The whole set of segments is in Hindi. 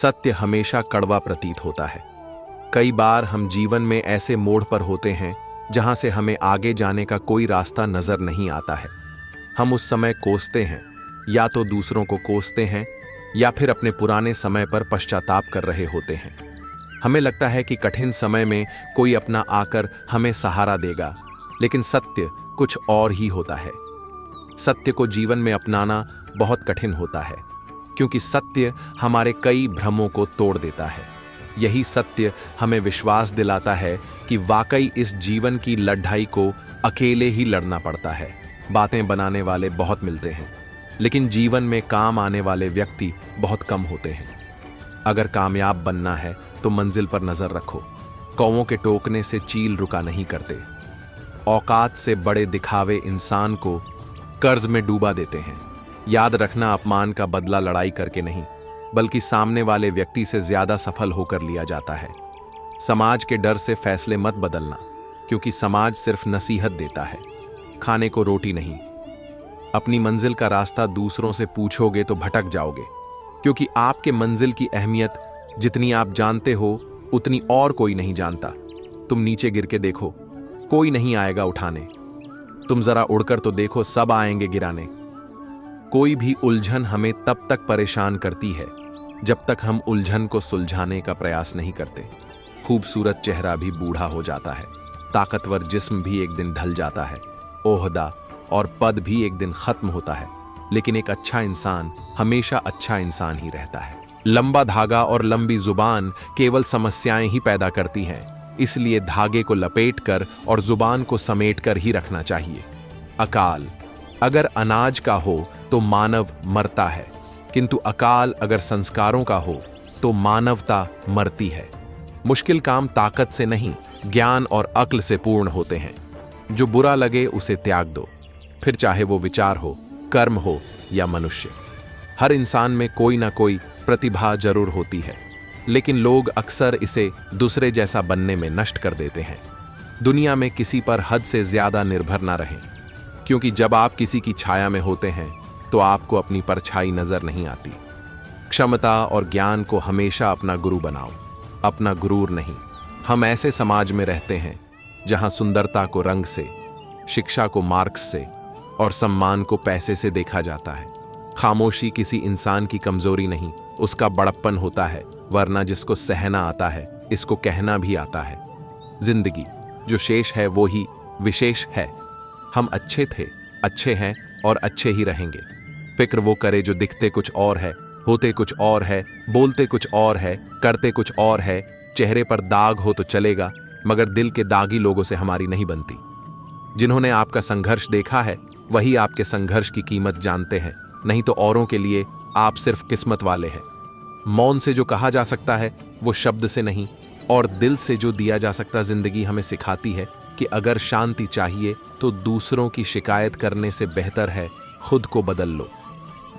सत्य हमेशा कड़वा प्रतीत होता है। कई बार हम जीवन में ऐसे मोड़ पर होते हैं जहां से हमें आगे जाने का कोई रास्ता नजर नहीं आता है। हम उस समय कोसते हैं, या तो दूसरों को कोसते हैं या फिर अपने पुराने समय पर पश्चाताप कर रहे होते हैं। हमें लगता है कि कठिन समय में कोई अपना आकर हमें सहारा देगा, लेकिन सत्य कुछ और ही होता है। सत्य को जीवन में अपनाना बहुत कठिन होता है, क्योंकि सत्य हमारे कई भ्रमों को तोड़ देता है। यही सत्य हमें विश्वास दिलाता है कि वाकई इस जीवन की लड़ाई को अकेले ही लड़ना पड़ता है। बातें बनाने वाले बहुत मिलते हैं, लेकिन जीवन में काम आने वाले व्यक्ति बहुत कम होते हैं। अगर कामयाब बनना है तो मंजिल पर नजर रखो। कौवों के टोकने से चील रुका नहीं करते। औकात से बड़े दिखावे इंसान को कर्ज में डूबा देते हैं। याद रखना, अपमान का बदला लड़ाई करके नहीं, बल्कि सामने वाले व्यक्ति से ज्यादा सफल होकर लिया जाता है। समाज के डर से फैसले मत बदलना, क्योंकि समाज सिर्फ नसीहत देता है, खाने को रोटी नहीं। अपनी मंजिल का रास्ता दूसरों से पूछोगे तो भटक जाओगे, क्योंकि आपके मंजिल की अहमियत जितनी आप जानते हो उतनी और कोई नहीं जानता। तुम नीचे गिर के देखो, कोई नहीं आएगा उठाने। तुम जरा उड़कर तो देखो, सब आएंगे गिराने। कोई भी उलझन हमें तब तक परेशान करती है जब तक हम उलझन को सुलझाने का प्रयास नहीं करते। खूबसूरत चेहरा भी बूढ़ा हो जाता है, ताकतवर जिस्म भी एक दिन ढल जाता है, ओहदा और पद भी एक दिन खत्म होता है, लेकिन एक अच्छा इंसान हमेशा अच्छा इंसान ही रहता है। लंबा धागा और लंबी जुबान केवल समस्याएं ही पैदा करती हैं, इसलिए धागे को लपेटकर और जुबान को समेटकर ही रखना चाहिए। अकाल अगर अनाज का हो तो मानव मरता है, किंतु अकाल अगर संस्कारों का हो तो मानवता मरती है। मुश्किल काम ताकत से नहीं, ज्ञान और अक्ल से पूर्ण होते हैं। जो बुरा लगे उसे त्याग दो, फिर चाहे वो विचार हो, कर्म हो या मनुष्य। हर इंसान में कोई ना कोई प्रतिभा जरूर होती है, लेकिन लोग अक्सर इसे दूसरे जैसा बनने में नष्ट कर देते हैं। दुनिया में किसी पर हद से ज्यादा निर्भर ना रहें, क्योंकि जब आप किसी की छाया में होते हैं तो आपको अपनी परछाई नजर नहीं आती। क्षमता और ज्ञान को हमेशा अपना गुरु बनाओ, अपना गुरूर नहीं। हम ऐसे समाज में रहते हैं जहां सुंदरता को रंग से, शिक्षा को मार्क्स से और सम्मान को पैसे से देखा जाता है। खामोशी किसी इंसान की कमजोरी नहीं, उसका बड़प्पन होता है, वरना जिसको सहना आता है इसको कहना भी आता है। जिंदगी जो शेष है वो ही विशेष है। हम अच्छे थे, अच्छे हैं और अच्छे ही रहेंगे। फिक्र वो करे जो दिखते कुछ और है, होते कुछ और है, बोलते कुछ और है, करते कुछ और है। चेहरे पर दाग हो तो चलेगा, मगर दिल के दागी लोगों से हमारी नहीं बनती। जिन्होंने आपका संघर्ष देखा है वही आपके संघर्ष की कीमत जानते हैं, नहीं तो औरों के लिए आप सिर्फ किस्मत वाले हैं। मौन से जो कहा जा सकता है वो शब्द से नहीं, और दिल से जो दिया जा सकता। जिंदगी हमें सिखाती है कि अगर शांति चाहिए तो दूसरों की शिकायत करने से बेहतर है खुद को बदल लो,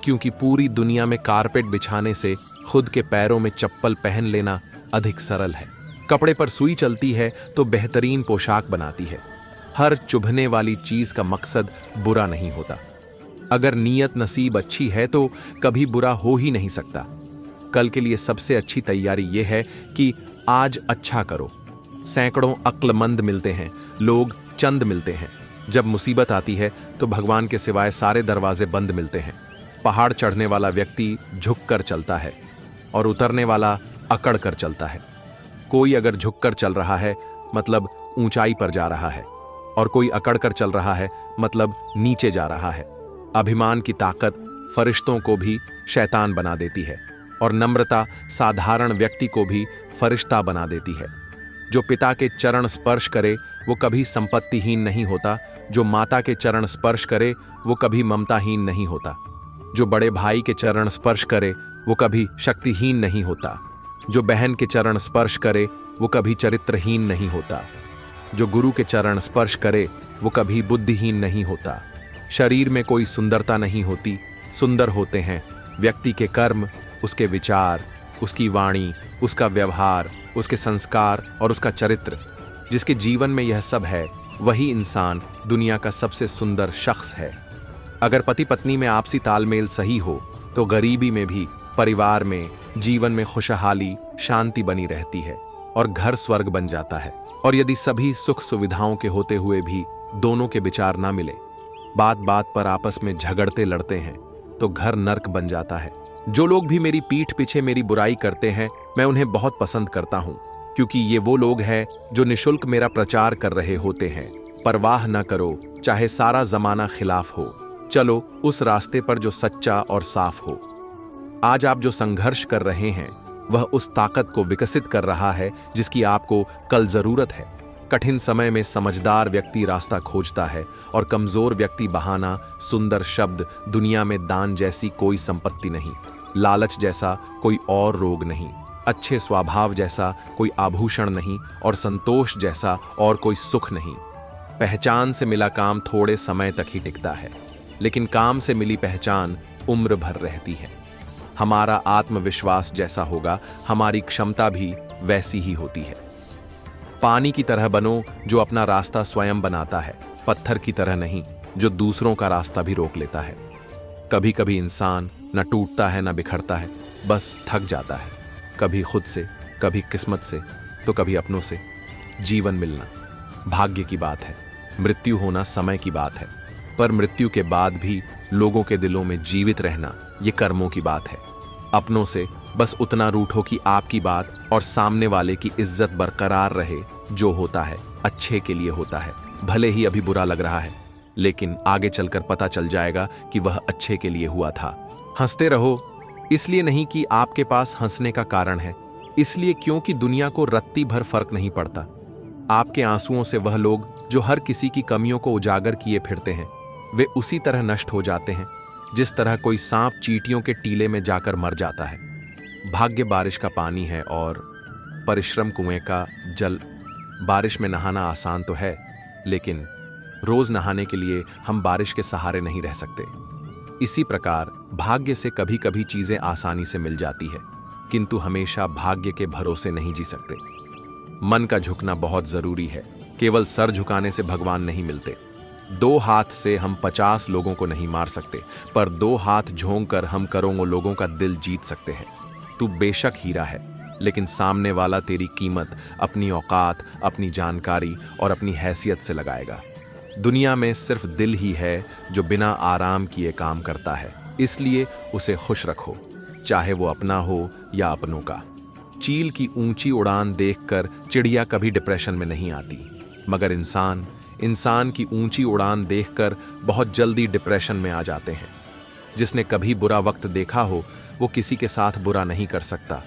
क्योंकि पूरी दुनिया में कारपेट बिछाने से खुद के पैरों में चप्पल पहन लेना अधिक सरल है। कपड़े पर सुई चलती है तो बेहतरीन पोशाक बनाती है। हर चुभने वाली चीज का मकसद बुरा नहीं होता। अगर नीयत नसीब अच्छी है तो कभी बुरा हो ही नहीं सकता। कल के लिए सबसे अच्छी तैयारी यह है कि आज अच्छा करो। सैकड़ों अक्लमंद मिलते हैं, लोग चंद मिलते हैं। जब मुसीबत आती है तो भगवान के सिवाय सारे दरवाजे बंद मिलते हैं। पहाड़ चढ़ने वाला व्यक्ति झुककर चलता है और उतरने वाला अकड़ कर चलता है। कोई अगर झुककर चल रहा है मतलब ऊंचाई पर जा रहा है, और कोई अकड़ कर चल रहा है मतलब नीचे जा रहा है। अभिमान की ताकत फरिश्तों को भी शैतान बना देती है, और नम्रता साधारण व्यक्ति को भी फरिश्ता बना देती है। जो पिता के चरण स्पर्श करे वो कभी संपत्तिहीन नहीं होता। जो माता के चरण स्पर्श करे वो कभी ममताहीन नहीं होता। जो बड़े भाई के चरण स्पर्श करे वो कभी शक्तिहीन नहीं होता। जो बहन के चरण स्पर्श करे वो कभी चरित्रहीन नहीं होता। जो गुरु के चरण स्पर्श करे वो कभी बुद्धिहीन नहीं होता। शरीर में कोई सुंदरता नहीं होती, सुंदर होते हैं व्यक्ति के कर्म, उसके विचार, उसकी वाणी, उसका व्यवहार, उसके संस्कार और उसका चरित्र। जिसके जीवन में यह सब है वही इंसान दुनिया का सबसे सुंदर शख्स है। अगर पति पत्नी में आपसी तालमेल सही हो तो गरीबी में भी, परिवार में, जीवन में खुशहाली, शांति बनी रहती है और घर स्वर्ग बन जाता है। और यदि सभी सुख सुविधाओं के होते हुए भी दोनों के विचार ना मिले, बात बात पर आपस में झगड़ते लड़ते हैं, तो घर नर्क बन जाता है। जो लोग भी मेरी पीठ पीछे मेरी बुराई करते हैं, मैं उन्हें बहुत पसंद करता हूं, क्योंकि ये वो लोग हैं जो निशुल्क मेरा प्रचार कर रहे होते हैं। परवाह न करो, चाहे सारा जमाना खिलाफ हो, चलो उस रास्ते पर जो सच्चा और साफ हो। आज आप जो संघर्ष कर रहे हैं, वह उस ताकत को विकसित कर रहा है जिसकी आपको कल जरूरत है। कठिन समय में समझदार व्यक्ति रास्ता खोजता है और कमजोर व्यक्ति बहाना, सुंदर शब्द, दुनिया में दान जैसी कोई संपत्ति नहीं, लालच जैसा कोई और रोग नहीं, अच्छे स्वभाव जैसा कोई आभूषण नहीं और संतोष जैसा और कोई सुख नहीं। पहचान से मिला काम थोड़े समय तक ही टिकता है, लेकिन काम से मिली पहचान उम्र भर रहती है। हमारा आत्मविश्वास जैसा होगा, हमारी क्षमता भी वैसी ही होती है। पानी की तरह बनो जो अपना रास्ता स्वयं बनाता है, पत्थर की तरह नहीं जो दूसरों का रास्ता भी रोक लेता है। कभी कभी इंसान न टूटता है न बिखरता है, बस थक जाता है, कभी खुद से, कभी किस्मत से, तो कभी अपनों से। जीवन मिलना भाग्य की बात है, मृत्यु होना समय की बात है, पर मृत्यु के बाद भी लोगों के दिलों में जीवित रहना ये कर्मों की बात है। अपनों से बस उतना रूठो कि आपकी बात और सामने वाले की इज्जत बरकरार रहे। जो होता है अच्छे के लिए होता है, भले ही अभी बुरा लग रहा है, लेकिन आगे चलकर पता चल जाएगा कि वह अच्छे के लिए हुआ था। हंसते रहो, इसलिए नहीं कि आपके पास हंसने का कारण है, इसलिए क्योंकि दुनिया को रत्ती भर फर्क नहीं पड़ता। आपके आंसुओं से वह लोग जो हर किसी की कमियों को उजागर किए फिरते हैं, वे उसी तरह नष्ट हो जाते हैं जिस तरह कोई सांप चींटियों के टीले में जाकर मर जाता है। भाग्य बारिश का पानी है और परिश्रम कुएं का जल। बारिश में नहाना आसान तो है, लेकिन रोज नहाने के लिए हम बारिश के सहारे नहीं रह सकते। इसी प्रकार भाग्य से कभी कभी चीजें आसानी से मिल जाती है, किंतु हमेशा भाग्य के भरोसे नहीं जी सकते। मन का झुकना बहुत जरूरी है, केवल सर झुकाने से भगवान नहीं मिलते। 2 हाथ से हम 50 लोगों को नहीं मार सकते, पर 2 हाथ झोंक कर हम करोड़ों लोगों का दिल जीत सकते हैं। तू बेशक हीरा है, लेकिन सामने वाला तेरी कीमत अपनी औकात, अपनी जानकारी और अपनी हैसियत से लगाएगा। दुनिया में सिर्फ दिल ही है जो बिना आराम किए काम करता है, इसलिए उसे खुश रखो, चाहे वो अपना हो या अपनों का। चील की ऊंची उड़ान देखकर चिड़िया कभी डिप्रेशन में नहीं आती, मगर इंसान की ऊंची उड़ान देखकर बहुत जल्दी डिप्रेशन में आ जाते हैं। जिसने कभी बुरा वक्त देखा हो, वो किसी के साथ बुरा नहीं कर सकता।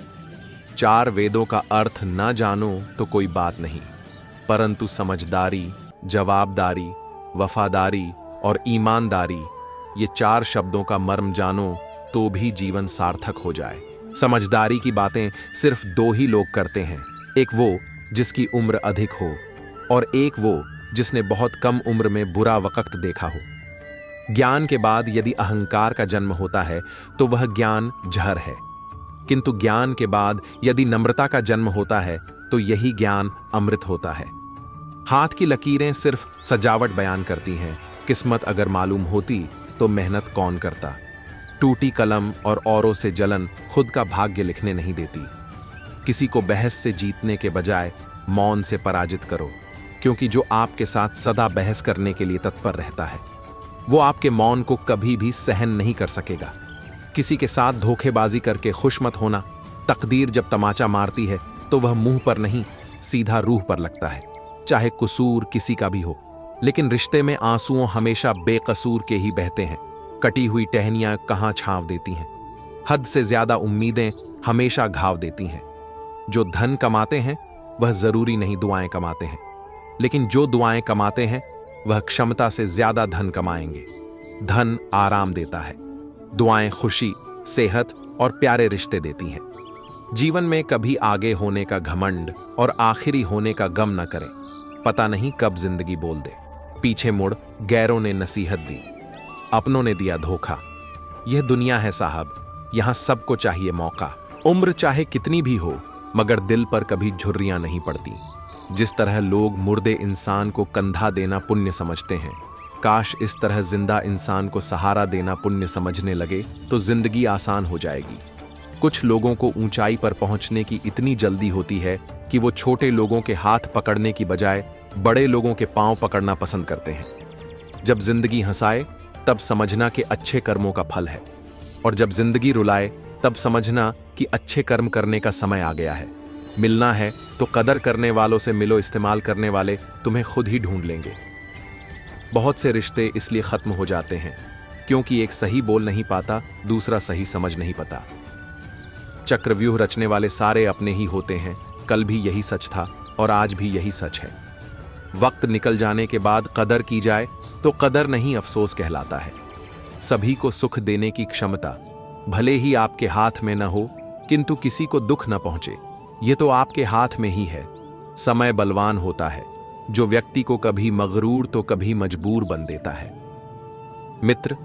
4 वेदों का अर्थ ना जानो तो कोई बात नहीं, परंतु समझदारी, जवाबदारी, वफादारी और ईमानदारी, ये 4 शब्दों का मर्म जानो तो भी जीवन सार्थक हो जाए। समझदारी की बातें सिर्फ 2 ही लोग करते हैं, एक वो जिसकी उम्र अधिक हो और एक वो जिसने बहुत कम उम्र में बुरा वक्त देखा हो। ज्ञान के बाद यदि अहंकार का जन्म होता है तो वह ज्ञान जहर है, किंतु ज्ञान के बाद यदि नम्रता का जन्म होता है तो यही ज्ञान अमृत होता है। हाथ की लकीरें सिर्फ सजावट बयान करती हैं, किस्मत अगर मालूम होती तो मेहनत कौन करता। टूटी कलम और औरों से जलन खुद का भाग्य लिखने नहीं देती। किसी को बहस से जीतने के बजाय मौन से पराजित करो, क्योंकि जो आपके साथ सदा बहस करने के लिए तत्पर रहता है, वो आपके मौन को कभी भी सहन नहीं कर सकेगा। किसी के साथ धोखेबाजी करके खुश मत होना। तकदीर जब तमाचा मारती है तो वह मुंह पर नहीं, सीधा रूह पर लगता है, चाहे कसूर किसी का भी हो। लेकिन रिश्ते में आंसुओं हमेशा बेकसूर के ही बहते हैं। कटी हुई टहनियां कहां छांव देती हैं। हद से ज्यादा उम्मीदें हमेशा घाव देती हैं। जो धन कमाते हैं वह जरूरी नहीं दुआएं कमाते हैं, लेकिन जो दुआएं कमाते हैं वह क्षमता से ज्यादा धन कमाएंगे। धन आराम देता है, दुआएं खुशी, सेहत और प्यारे रिश्ते देती हैं। जीवन में कभी आगे होने का घमंड और आखिरी होने का गम न करें। पता नहीं कब जिंदगी बोल दे। पीछे मुड़ गैरों ने नसीहत दी, अपनों ने दिया धोखा। यह दुनिया है साहब, यहां सबको चाहिए मौका। उम्र चाहे कितनी भी हो, मगर दिल पर कभी झुर्रियां नहीं पड़ती। जिस तरह लोग मुर्दे इंसान को कंधा देना पुण्य समझते हैं, काश इस तरह जिंदा इंसान को सहारा देना पुण्य समझने लगे तो जिंदगी आसान हो जाएगी। कुछ लोगों को ऊंचाई पर पहुंचने की इतनी जल्दी होती है कि वो छोटे लोगों के हाथ पकड़ने की बजाय बड़े लोगों के पांव पकड़ना पसंद करते हैं। जब जिंदगी हंसाए तब समझना कि अच्छे कर्मों का फल है, और जब जिंदगी रुलाए तब समझना कि अच्छे कर्म करने का समय आ गया है। मिलना है तो कदर करने वालों से मिलो, इस्तेमाल करने वाले तुम्हें खुद ही ढूंढ लेंगे। बहुत से रिश्ते इसलिए खत्म हो जाते हैं क्योंकि एक सही बोल नहीं पाता, दूसरा सही समझ नहीं पाता। चक्रव्यूह रचने वाले सारे अपने ही होते हैं। कल भी यही सच था और आज भी यही सच है। वक्त निकल जाने के बाद कदर की जाए तो कदर नहीं, अफसोस कहलाता है। सभी को सुख देने की क्षमता भले ही आपके हाथ में न हो, किंतु किसी को दुख न पहुंचे ये तो आपके हाथ में ही है। समय बलवान होता है जो व्यक्ति को कभी मगरूर तो कभी मजबूर बन देता है। मित्र,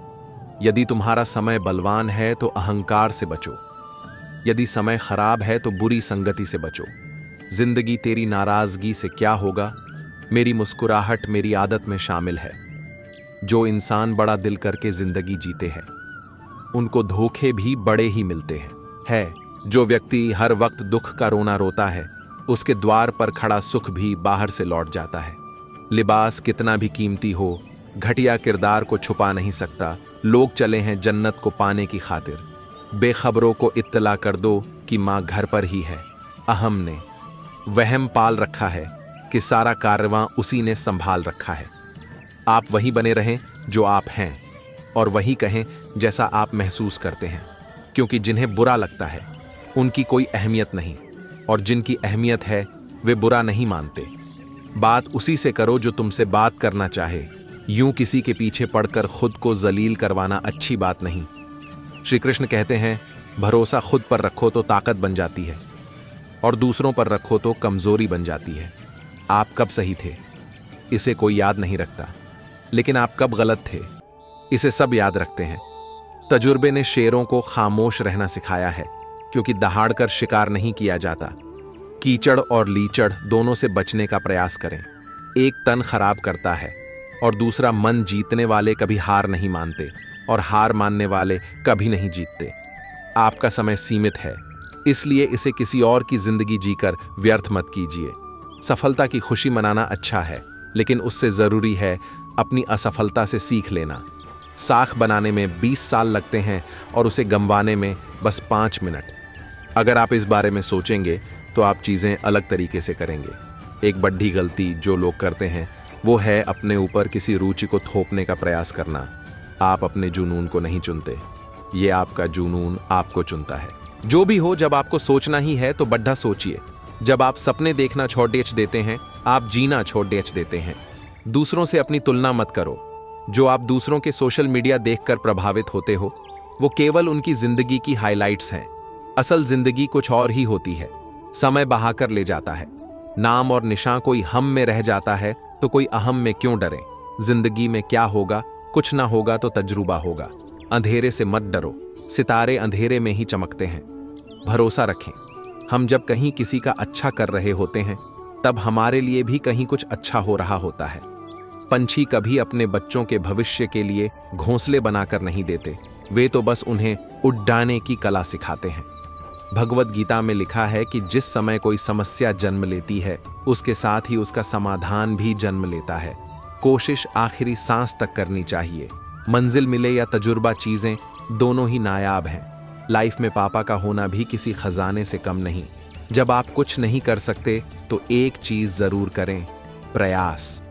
यदि तुम्हारा समय बलवान है तो अहंकार से बचो, यदि समय खराब है तो बुरी संगति से बचो। जिंदगी तेरी नाराजगी से क्या होगा, मेरी मुस्कुराहट मेरी आदत में शामिल है। जो इंसान बड़ा दिल करके जिंदगी जीते हैं उनको धोखे भी बड़े ही मिलते हैं। जो व्यक्ति हर वक्त दुख का रोना रोता है उसके द्वार पर खड़ा सुख भी बाहर से लौट जाता है। लिबास कितना भी कीमती हो, घटिया किरदार को छुपा नहीं सकता। लोग चले हैं जन्नत को पाने की खातिर, बेखबरों को इत्तला कर दो कि मां घर पर ही है। अहम ने वहम पाल रखा है कि सारा कारवां उसी ने संभाल रखा है। आप वही बने रहें जो आप हैं, और वही कहें जैसा आप महसूस करते हैं, क्योंकि जिन्हें बुरा लगता है उनकी कोई अहमियत नहीं, और जिनकी अहमियत है वे बुरा नहीं मानते। बात उसी से करो जो तुमसे बात करना चाहे। यूं किसी के पीछे पड़कर खुद को जलील करवाना अच्छी बात नहीं। श्री कृष्ण कहते हैं, भरोसा खुद पर रखो तो ताकत बन जाती है, और दूसरों पर रखो तो कमजोरी बन जाती है। आप कब सही थे इसे कोई याद नहीं रखता, लेकिन आप कब गलत थे इसे सब याद रखते हैं। तजुर्बे ने शेरों को खामोश रहना सिखाया है, क्योंकि दहाड़कर शिकार नहीं किया जाता। कीचड़ और लीचड़ दोनों से बचने का प्रयास करें। एक तन खराब करता है और दूसरा मन। जीतने वाले कभी हार नहीं मानते और हार मानने वाले कभी नहीं जीतते। आपका समय सीमित है, इसलिए इसे किसी और की जिंदगी जीकर व्यर्थ मत कीजिए। सफलता की खुशी मनाना अच्छा है, लेकिन उससे जरूरी है अपनी असफलता से सीख लेना। साख बनाने में 20 साल लगते हैं और उसे गंवाने में बस 5 मिनट। अगर आप इस बारे में सोचेंगे तो आप चीजें अलग तरीके से करेंगे। एक बड़ी गलती जो लोग करते हैं वो है अपने ऊपर किसी रुचि को थोपने का प्रयास करना। आप अपने जुनून को नहीं चुनते, ये आपका जुनून आपको चुनता है। जो भी हो, जब आपको सोचना ही है तो बड्ढा सोचिए। जब आप सपने देखना छोड़ देते हैं, आप जीना छोड़ देते हैं। दूसरों से अपनी तुलना मत करो। जो आप दूसरों के सोशल मीडिया देखकर प्रभावित होते हो वो केवल उनकी जिंदगी की हाइलाइट्स हैं। असल जिंदगी कुछ और ही होती है। समय बहाकर ले जाता है। नाम और निशान कोई हम में रह जाता है तो कोई अहम में क्यों डरे। जिंदगी में क्या होगा, कुछ ना होगा तो तजुर्बा होगा। अंधेरे से मत डरो, सितारे अंधेरे में ही चमकते हैं। भरोसा रखें, हम जब कहीं किसी का अच्छा कर रहे होते हैं तब हमारे लिए भी कहीं कुछ अच्छा हो रहा होता है। पंछी कभी अपने बच्चों के भविष्य के लिए घोंसले बनाकर नहीं देते, वे तो बस उन्हें उड़ाने की कला सिखाते हैं। भगवत गीता में लिखा है कि जिस समय कोई समस्या जन्म लेती है उसके साथ ही उसका समाधान भी जन्म लेता है। कोशिश आखिरी सांस तक करनी चाहिए। मंजिल मिले या तजुर्बा, चीजें दोनों ही नायाब हैं। लाइफ में पापा का होना भी किसी खजाने से कम नहीं। जब आप कुछ नहीं कर सकते तो एक चीज जरूर करें, प्रयास।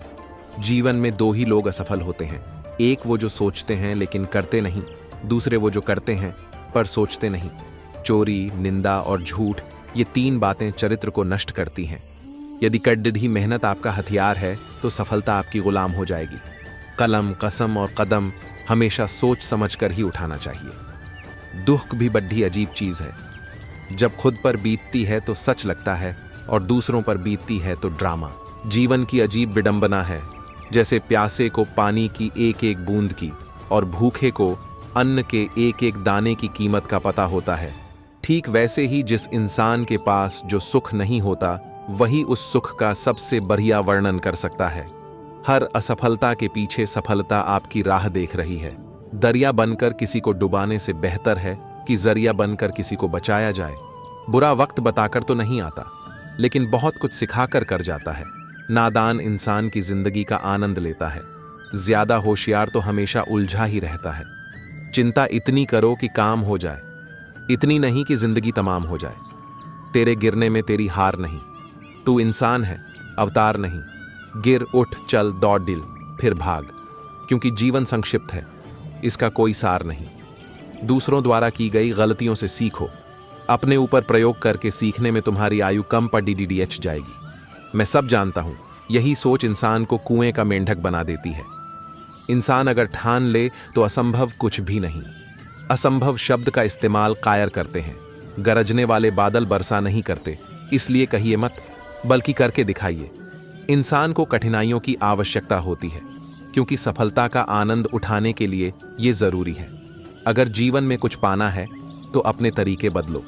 जीवन में 2 ही लोग असफल होते हैं, एक वो जो सोचते हैं लेकिन करते नहीं, दूसरे वो जो करते हैं पर सोचते नहीं। चोरी, निंदा और झूठ, ये 3 बातें चरित्र को नष्ट करती हैं। यदि कड़ी मेहनत आपका हथियार है तो सफलता आपकी गुलाम हो जाएगी। कलम, कसम और कदम हमेशा सोच समझ कर ही उठाना चाहिए। दुख भी बड़ी अजीब चीज है। जब खुद पर बीतती है तो सच लगता है और दूसरों पर बीतती है तो ड्रामा। जीवन की अजीब विडंबना है, जैसे प्यासे को पानी की एक एक बूंद की और भूखे को अन्न के एक एक दाने की कीमत का पता होता है। ठीक वैसे ही जिस इंसान के पास जो सुख नहीं होता वही उस सुख का सबसे बढ़िया वर्णन कर सकता है। हर असफलता के पीछे सफलता आपकी राह देख रही है। दरिया बनकर किसी को डुबाने से बेहतर है कि जरिया बनकर किसी को बचाया जाए। बुरा वक्त बताकर तो नहीं आता, लेकिन बहुत कुछ सिखाकर कर जाता है। नादान इंसान की जिंदगी का आनंद लेता है, ज्यादा होशियार तो हमेशा उलझा ही रहता है। चिंता इतनी करो कि काम हो जाए, इतनी नहीं कि जिंदगी तमाम हो जाए। तेरे गिरने में तेरी हार नहीं, तू इंसान है, अवतार नहीं। गिर, उठ, चल, दौड़, डिल, फिर भाग, क्योंकि जीवन संक्षिप्त है, इसका कोई सार नहीं। दूसरों द्वारा की गई गलतियों से सीखो, अपने ऊपर प्रयोग करके सीखने में तुम्हारी आयु कम पर DDDH जाएगी। मैं सब जानता हूं, यही सोच इंसान को कुएं का मेंढक बना देती है। इंसान अगर ठान ले तो असंभव कुछ भी नहीं। असंभव शब्द का इस्तेमाल कायर करते हैं। गरजने वाले बादल बरसा नहीं करते, इसलिए कहिए मत, बल्कि करके दिखाइए। इंसान को कठिनाइयों की आवश्यकता होती है, क्योंकि सफलता का आनंद उठाने के लिए यह जरूरी है। अगर जीवन में कुछ पाना है तो अपने तरीके बदलो,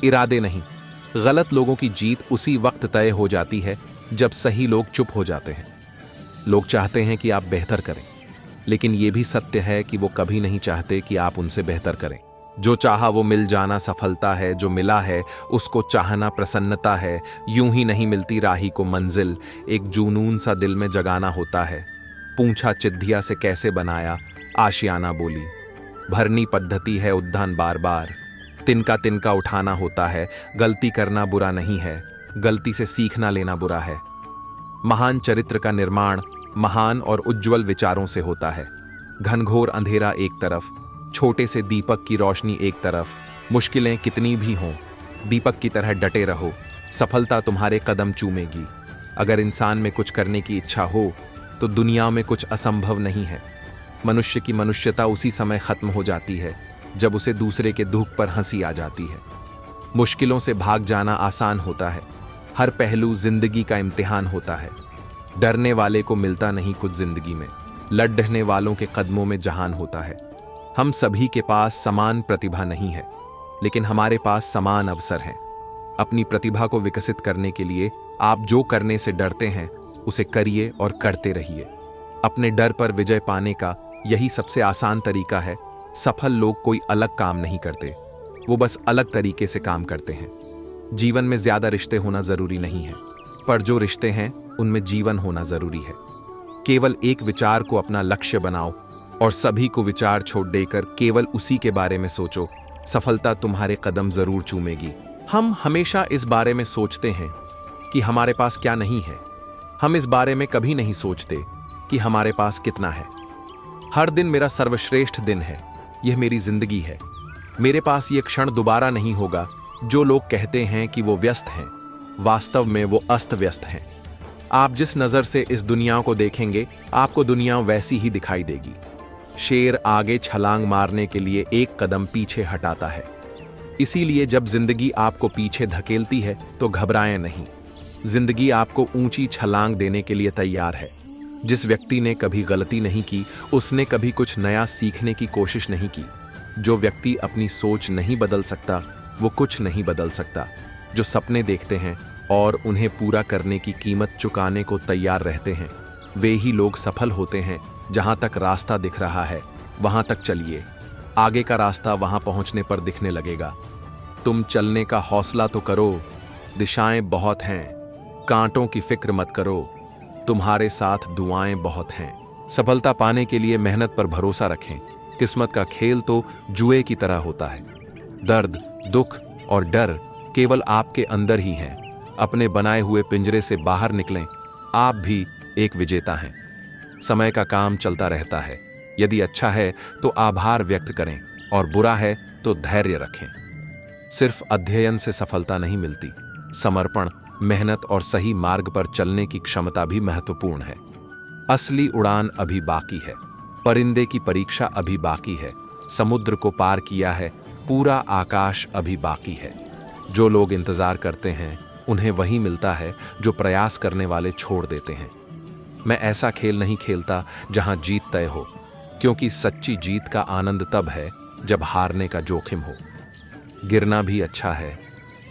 इरादे नहीं। गलत लोगों की जीत उसी वक्त तय हो जाती है जब सही लोग चुप हो जाते हैं। लोग चाहते हैं कि आप बेहतर करें, लेकिन यह भी सत्य है कि वो कभी नहीं चाहते कि आप उनसे बेहतर करें। जो चाहा वो मिल जाना सफलता है, जो मिला है उसको चाहना प्रसन्नता है। यूं ही नहीं मिलती राही को मंजिल, एक जुनून सा दिल में जगाना होता है। पूछा चिद्धिया से कैसे बनाया, आशियाना बोली। भरनी पद्धति है उद्यान बार बार, तिनका तिनका उठाना होता है। गलती करना बुरा नहीं है, गलती से सीखना लेना बुरा है। महान चरित्र का निर्माण महान और उज्जवल विचारों से होता है। घनघोर अंधेरा एक तरफ, छोटे से दीपक की रोशनी एक तरफ। मुश्किलें कितनी भी हों, दीपक की तरह डटे रहो, सफलता तुम्हारे कदम चूमेगी। अगर इंसान में कुछ करने की इच्छा हो तो दुनिया में कुछ असंभव नहीं है। मनुष्य की मनुष्यता उसी समय खत्म हो जाती है जब उसे दूसरे के दुख पर हंसी आ जाती है। मुश्किलों से भाग जाना आसान होता है, हर पहलू जिंदगी का इम्तिहान होता है। डरने वाले को मिलता नहीं कुछ जिंदगी में, लड़ने वालों के कदमों में जहान होता है। हम सभी के पास समान प्रतिभा नहीं है, लेकिन हमारे पास समान अवसर हैं। अपनी प्रतिभा को विकसित करने के लिए आप जो करने से डरते हैं उसे करिए और करते रहिए। अपने डर पर विजय पाने का यही सबसे आसान तरीका है। सफल लोग कोई अलग काम नहीं करते, वो बस अलग तरीके से काम करते हैं। जीवन में ज्यादा रिश्ते होना जरूरी नहीं है, पर जो रिश्ते हैं उनमें जीवन होना जरूरी है। केवल एक विचार को अपना लक्ष्य बनाओ और सभी को विचार छोड़ देकर केवल उसी के बारे में सोचो। सफलता तुम्हारे कदम जरूर चूमेगी। हम हमेशा इस बारे में सोचते हैं कि हमारे पास क्या नहीं है। हम इस बारे में कभी नहीं सोचते कि हमारे पास कितना है। हर दिन मेरा सर्वश्रेष्ठ दिन है, यह मेरी जिंदगी है। मेरे पास यह क्षण दोबारा नहीं होगा। जो लोग कहते हैं कि वो व्यस्त हैं, वास्तव में वो अस्त व्यस्त हैं। आप जिस नजर से इस दुनिया को देखेंगे, आपको दुनिया वैसी ही दिखाई देगी। शेर आगे छलांग मारने के लिए एक कदम पीछे हटाता है। इसीलिए जब जिंदगी आपको पीछे धकेलती है तो घबराएं नहीं। जिंदगी आपको ऊंची छलांग देने के लिए तैयार है। जिस व्यक्ति ने कभी गलती नहीं की, उसने कभी कुछ नया सीखने की कोशिश नहीं की। जो व्यक्ति अपनी सोच नहीं बदल सकता, वो कुछ नहीं बदल सकता। जो सपने देखते हैं और उन्हें पूरा करने की कीमत चुकाने को तैयार रहते हैं, वे ही लोग सफल होते हैं। जहां तक रास्ता दिख रहा है वहां तक चलिए, आगे का रास्ता वहां पहुंचने पर दिखने लगेगा। तुम चलने का हौसला तो करो, दिशाएं बहुत हैं, कांटों की फिक्र मत करो, तुम्हारे साथ दुआएं बहुत हैं। सफलता पाने के लिए मेहनत पर भरोसा रखें। किस्मत का खेल तो जुए की तरह होता है। दर्द, दुख और डर केवल आपके अंदर ही हैं। अपने बनाए हुए पिंजरे से बाहर निकलें, आप भी एक विजेता हैं। समय का काम चलता रहता है। यदि अच्छा है तो आभार व्यक्त करें और बुरा है तो धैर्य रखें। सिर्फ अध्ययन से सफलता नहीं मिलती, समर्पण, मेहनत और सही मार्ग पर चलने की क्षमता भी महत्वपूर्ण है। असली उड़ान अभी बाकी है, परिंदे की परीक्षा अभी बाकी है। समुद्र को पार किया है, पूरा आकाश अभी बाकी है। जो लोग इंतजार करते हैं उन्हें वही मिलता है जो प्रयास करने वाले छोड़ देते हैं। मैं ऐसा खेल नहीं खेलता जहां जीत तय हो, क्योंकि सच्ची जीत का आनंद तब है जब हारने का जोखिम हो। गिरना भी अच्छा है,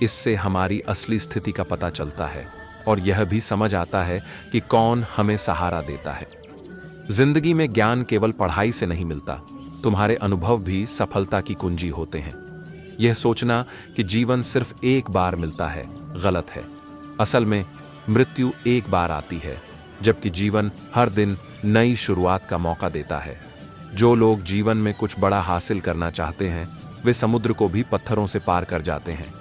इससे हमारी असली स्थिति का पता चलता है और यह भी समझ आता है कि कौन हमें सहारा देता है। जिंदगी में ज्ञान केवल पढ़ाई से नहीं मिलता, तुम्हारे अनुभव भी सफलता की कुंजी होते हैं। यह सोचना कि जीवन सिर्फ एक बार मिलता है गलत है। असल में मृत्यु एक बार आती है, जबकि जीवन हर दिन नई शुरुआत का मौका देता है। जो लोग जीवन में कुछ बड़ा हासिल करना चाहते हैं वे समुद्र को भी पत्थरों से पार कर जाते हैं।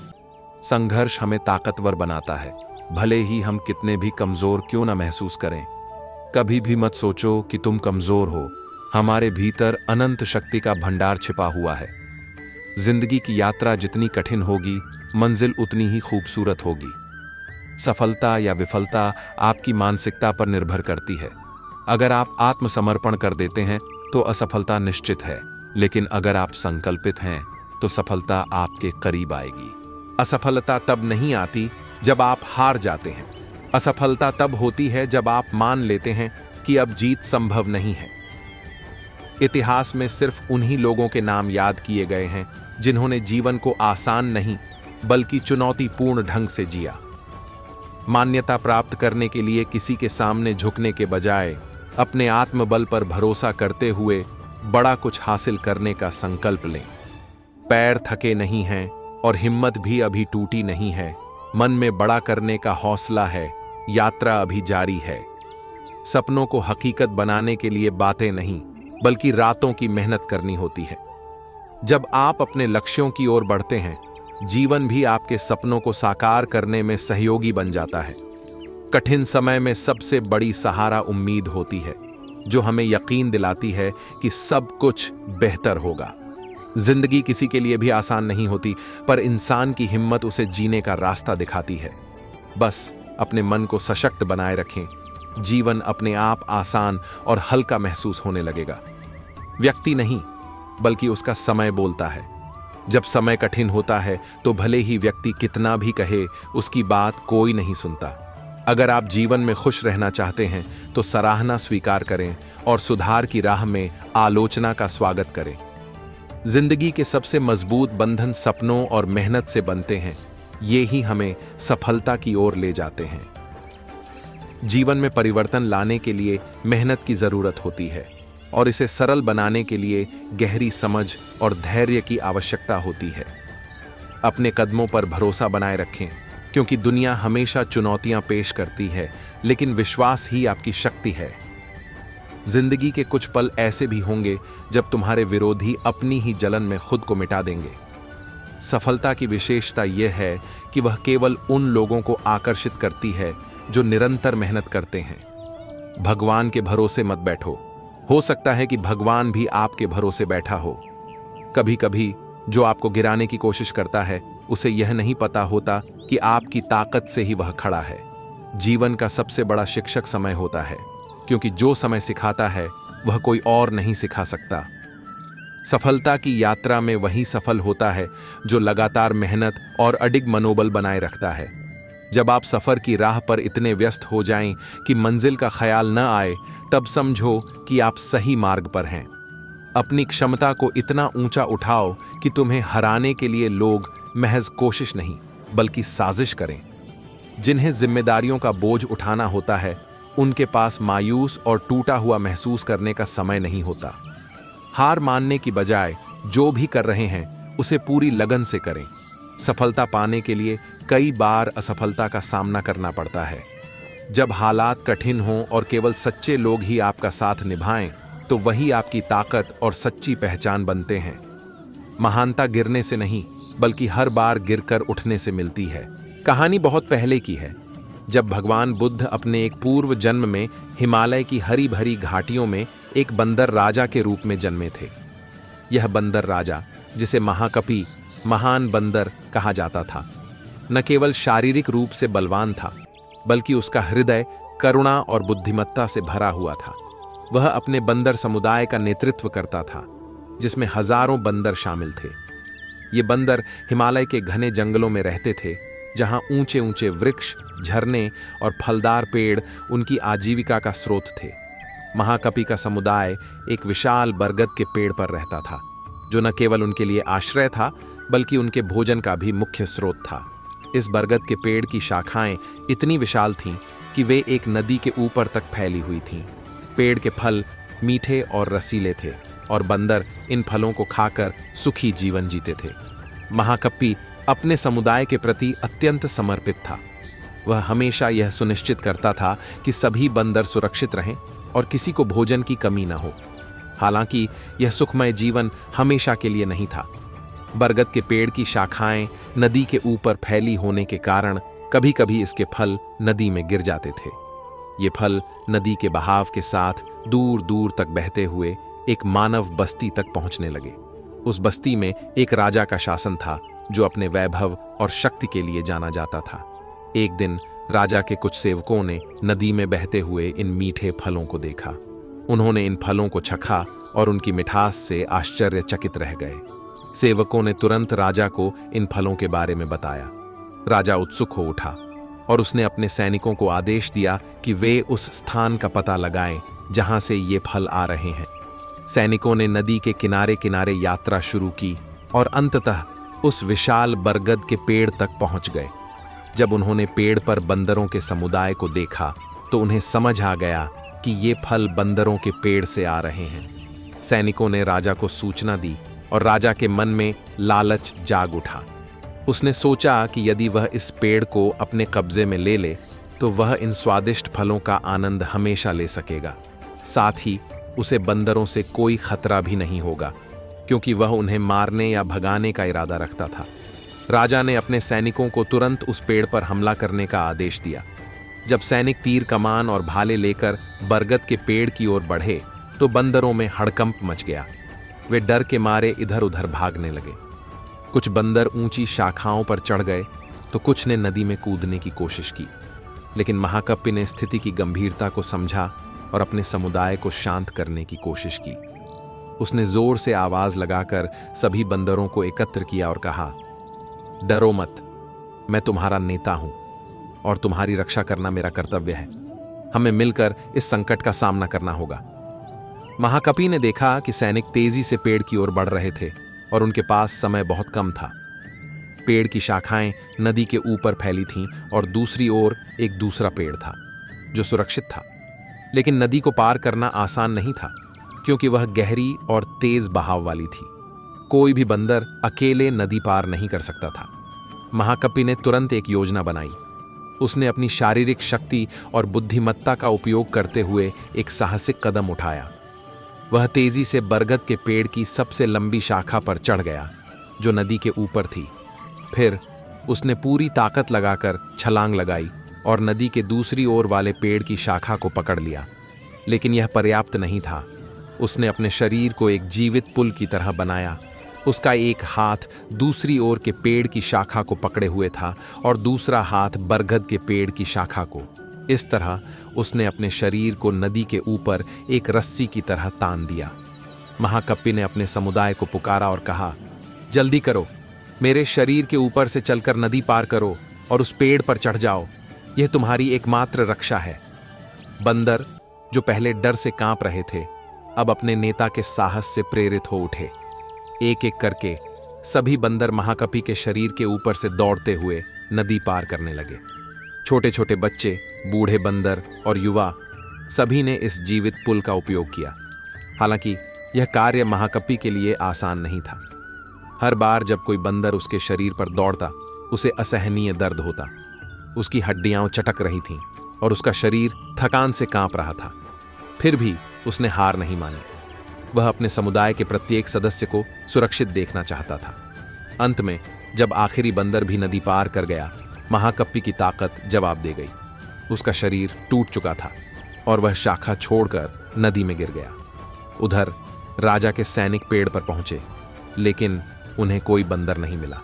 संघर्ष हमें ताकतवर बनाता है, भले ही हम कितने भी कमजोर क्यों न महसूस करें। कभी भी मत सोचो कि तुम कमजोर हो, हमारे भीतर अनंत शक्ति का भंडार छिपा हुआ है। जिंदगी की यात्रा जितनी कठिन होगी, मंजिल उतनी ही खूबसूरत होगी। सफलता या विफलता आपकी मानसिकता पर निर्भर करती है। अगर आप आत्मसमर्पण कर देते हैं तो असफलता निश्चित है, लेकिन अगर आप संकल्पित हैं तो सफलता आपके करीब आएगी। असफलता तब नहीं आती जब आप हार जाते हैं। असफलता तब होती है जब आप मान लेते हैं कि अब जीत संभव नहीं है। इतिहास में सिर्फ उन्हीं लोगों के नाम याद किए गए हैं जिन्होंने जीवन को आसान नहीं बल्कि चुनौतीपूर्ण ढंग से जिया। मान्यता प्राप्त करने के लिए किसी के सामने झुकने के बजाय अपने आत्मबल पर भरोसा करते हुए बड़ा कुछ हासिल करने का संकल्प लें। पैर थके नहीं हैं और हिम्मत भी अभी टूटी नहीं है। मन में बड़ा करने का हौसला है, यात्रा अभी जारी है। सपनों को हकीकत बनाने के लिए बातें नहीं बल्कि रातों की मेहनत करनी होती है। जब आप अपने लक्ष्यों की ओर बढ़ते हैं, जीवन भी आपके सपनों को साकार करने में सहयोगी बन जाता है। कठिन समय में सबसे बड़ी सहारा उम्मीद होती है, जो हमें यकीन दिलाती है कि सब कुछ बेहतर होगा। जिंदगी किसी के लिए भी आसान नहीं होती, पर इंसान की हिम्मत उसे जीने का रास्ता दिखाती है। बस अपने मन को सशक्त बनाए रखें, जीवन अपने आप आसान और हल्का महसूस होने लगेगा। व्यक्ति नहीं बल्कि उसका समय बोलता है। जब समय कठिन होता है तो भले ही व्यक्ति कितना भी कहे, उसकी बात कोई नहीं सुनता। अगर आप जीवन में खुश रहना चाहते हैं तो सराहना स्वीकार करें और सुधार की राह में आलोचना का स्वागत करें। जिंदगी के सबसे मजबूत बंधन सपनों और मेहनत से बनते हैं। ये ही हमें सफलता की ओर ले जाते हैं। जीवन में परिवर्तन लाने के लिए मेहनत की जरूरत होती है और इसे सरल बनाने के लिए गहरी समझ और धैर्य की आवश्यकता होती है। अपने कदमों पर भरोसा बनाए रखें, क्योंकि दुनिया हमेशा चुनौतियां पेश करती है, लेकिन विश्वास ही आपकी शक्ति है। जिंदगी के कुछ पल ऐसे भी होंगे जब तुम्हारे विरोधी अपनी ही जलन में खुद को मिटा देंगे। सफलता की विशेषता यह है कि वह केवल उन लोगों को आकर्षित करती है जो निरंतर मेहनत करते हैं। भगवान के भरोसे मत बैठो, हो सकता है कि भगवान भी आपके भरोसे बैठा हो। कभी कभी जो आपको गिराने की कोशिश करता है, उसे यह नहीं पता होता कि आपकी ताकत से ही वह खड़ा है। जीवन का सबसे बड़ा शिक्षक समय होता है, क्योंकि जो समय सिखाता है वह कोई और नहीं सिखा सकता। सफलता की यात्रा में वही सफल होता है जो लगातार मेहनत और अडिग मनोबल बनाए रखता है। जब आप सफर की राह पर इतने व्यस्त हो जाएं कि मंजिल का ख्याल न आए, तब समझो कि आप सही मार्ग पर हैं। अपनी क्षमता को इतना ऊंचा उठाओ कि तुम्हें हराने के लिए लोग महज कोशिश नहीं बल्कि साजिश करें। जिन्हें जिम्मेदारियों का बोझ उठाना होता है, उनके पास मायूस और टूटा हुआ महसूस करने का समय नहीं होता। हार मानने की बजाय जो भी कर रहे हैं उसे पूरी लगन से करें। सफलता पाने के लिए कई बार असफलता का सामना करना पड़ता है। जब हालात कठिन हों और केवल सच्चे लोग ही आपका साथ निभाएं, तो वही आपकी ताकत और सच्ची पहचान बनते हैं। महानता गिरने से नहीं बल्कि हर बार गिरकर उठने से मिलती है। कहानी बहुत पहले की है, जब भगवान बुद्ध अपने एक पूर्व जन्म में हिमालय की हरी भरी घाटियों में एक बंदर राजा के रूप में जन्मे थे। यह बंदर राजा, जिसे महाकपि महान बंदर कहा जाता था, न केवल शारीरिक रूप से बलवान था बल्कि उसका हृदय करुणा और बुद्धिमत्ता से भरा हुआ था। वह अपने बंदर समुदाय का नेतृत्व करता था, जिसमें हजारों बंदर शामिल थे। ये बंदर हिमालय के घने जंगलों में रहते थे, जहां ऊंचे ऊंचे वृक्ष, झरने और फलदार पेड़ उनकी आजीविका का स्रोत थे। महाकपि का समुदाय एक विशाल बरगद के पेड़ पर रहता था, जो न केवल उनके लिए आश्रय था बल्कि उनके भोजन का भी मुख्य स्रोत था। इस बरगद के पेड़ की शाखाएं इतनी विशाल थीं कि वे एक नदी के ऊपर तक फैली हुई थीं। पेड़ के फल मीठे और रसीले थे और बंदर इन फलों को खाकर सुखी जीवन जीते थे। महाकप्पी अपने समुदाय के प्रति अत्यंत समर्पित था। वह हमेशा यह सुनिश्चित करता था कि सभी बंदर सुरक्षित रहें और किसी को भोजन की कमी न हो। हालांकि यह सुखमय जीवन हमेशा के लिए नहीं था। बरगद के पेड़ की शाखाएं नदी के ऊपर फैली होने के कारण कभी कभी इसके फल नदी में गिर जाते थे। ये फल नदी के बहाव के साथ दूर दूर तक बहते हुए एक मानव बस्ती तक पहुंचने लगे। उस बस्ती में एक राजा का शासन था जो अपने वैभव और शक्ति के लिए जाना जाता था। एक दिन राजा के कुछ सेवकों ने नदी में बहते हुए इन मीठे फलों को देखा। उन्होंने इन फलों को चखा और उनकी मिठास से आश्चर्यचकित रह गए। सेवकों ने तुरंत राजा को इन फलों के बारे में बताया। राजा उत्सुक हो उठा और उसने अपने सैनिकों को आदेश दिया कि वे उस स्थान का पता लगाएं जहां से ये फल आ रहे हैं। सैनिकों ने नदी के किनारे किनारे यात्रा शुरू की और अंततः उस विशाल बरगद के पेड़ तक पहुंच गए। जब उन्होंने पेड़ पर बंदरों के समुदाय को देखा तो उन्हें समझ आ गया कि ये फल बंदरों के पेड़ से आ रहे हैं। सैनिकों ने राजा को सूचना दी और राजा के मन में लालच जाग उठा। उसने सोचा कि यदि वह इस पेड़ को अपने कब्जे में ले ले तो वह इन स्वादिष्ट फलों का आनंद हमेशा ले सकेगा। साथ ही उसे बंदरों से कोई खतरा भी नहीं होगा, क्योंकि वह उन्हें मारने या भगाने का इरादा रखता था। राजा ने अपने सैनिकों को तुरंत उस पेड़ पर हमला करने का आदेश दिया। जब सैनिक तीर कमान और भाले लेकर बरगद के पेड़ की ओर बढ़े तो बंदरों में हड़कंप मच गया। वे डर के मारे इधर उधर भागने लगे। कुछ बंदर ऊंची शाखाओं पर चढ़ गए तो कुछ ने नदी में कूदने की कोशिश की, लेकिन महाकप्पी ने स्थिति की गंभीरता को समझा और अपने समुदाय को शांत करने की कोशिश की। उसने जोर से आवाज लगाकर सभी बंदरों को एकत्र किया और कहा, डरो मत, मैं तुम्हारा नेता हूं और तुम्हारी रक्षा करना मेरा कर्तव्य है। हमें मिलकर इस संकट का सामना करना होगा। महाकपि ने देखा कि सैनिक तेजी से पेड़ की ओर बढ़ रहे थे और उनके पास समय बहुत कम था। पेड़ की शाखाएं नदी के ऊपर फैली थीं और दूसरी ओर एक दूसरा पेड़ था जो सुरक्षित था, लेकिन नदी को पार करना आसान नहीं था क्योंकि वह गहरी और तेज बहाव वाली थी। कोई भी बंदर अकेले नदी पार नहीं कर सकता था। महाकपि ने तुरंत एक योजना बनाई। उसने अपनी शारीरिक शक्ति और बुद्धिमत्ता का उपयोग करते हुए एक साहसिक कदम उठाया। वह तेजी से बरगद के पेड़ की सबसे लंबी शाखा पर चढ़ गया जो नदी के ऊपर थी। फिर उसने पूरी ताकत लगाकर छलांग लगाई और नदी के दूसरी ओर वाले पेड़ की शाखा को पकड़ लिया। लेकिन यह पर्याप्त नहीं था। उसने अपने शरीर को एक जीवित पुल की तरह बनाया। उसका एक हाथ दूसरी ओर के पेड़ की शाखा को पकड़े हुए था और दूसरा हाथ बरगद के पेड़ की शाखा को। इस तरह उसने अपने शरीर को नदी के ऊपर एक रस्सी की तरह तान दिया। महाकप्पी ने अपने समुदाय को पुकारा और कहा, जल्दी करो, मेरे शरीर के ऊपर से चलकर नदी पार करो और उस पेड़ पर चढ़ जाओ। यह तुम्हारी एकमात्र रक्षा है। बंदर जो पहले डर से कांप रहे थे अब अपने नेता के साहस से प्रेरित हो उठे। एक एक करके सभी बंदर महाकपि के शरीर के ऊपर से दौड़ते हुए नदी पार करने लगे। छोटे छोटे बच्चे, बूढ़े बंदर और युवा सभी ने इस जीवित पुल का उपयोग किया। हालांकि यह कार्य महाकपि के लिए आसान नहीं था। हर बार जब कोई बंदर उसके शरीर पर दौड़ता उसे असहनीय दर्द होता। उसकी हड्डियां चटक रही थीं और उसका शरीर थकान से कांप रहा था। फिर भी उसने हार नहीं मानी। वह अपने समुदाय के प्रत्येक सदस्य को सुरक्षित देखना चाहता था। अंत में जब आखिरी बंदर भी नदी पार कर गया, महाकप्पी की ताकत जवाब दे गई। उसका शरीर टूट चुका था और वह शाखा छोड़कर नदी में गिर गया। उधर राजा के सैनिक पेड़ पर पहुंचे, लेकिन उन्हें कोई बंदर नहीं मिला।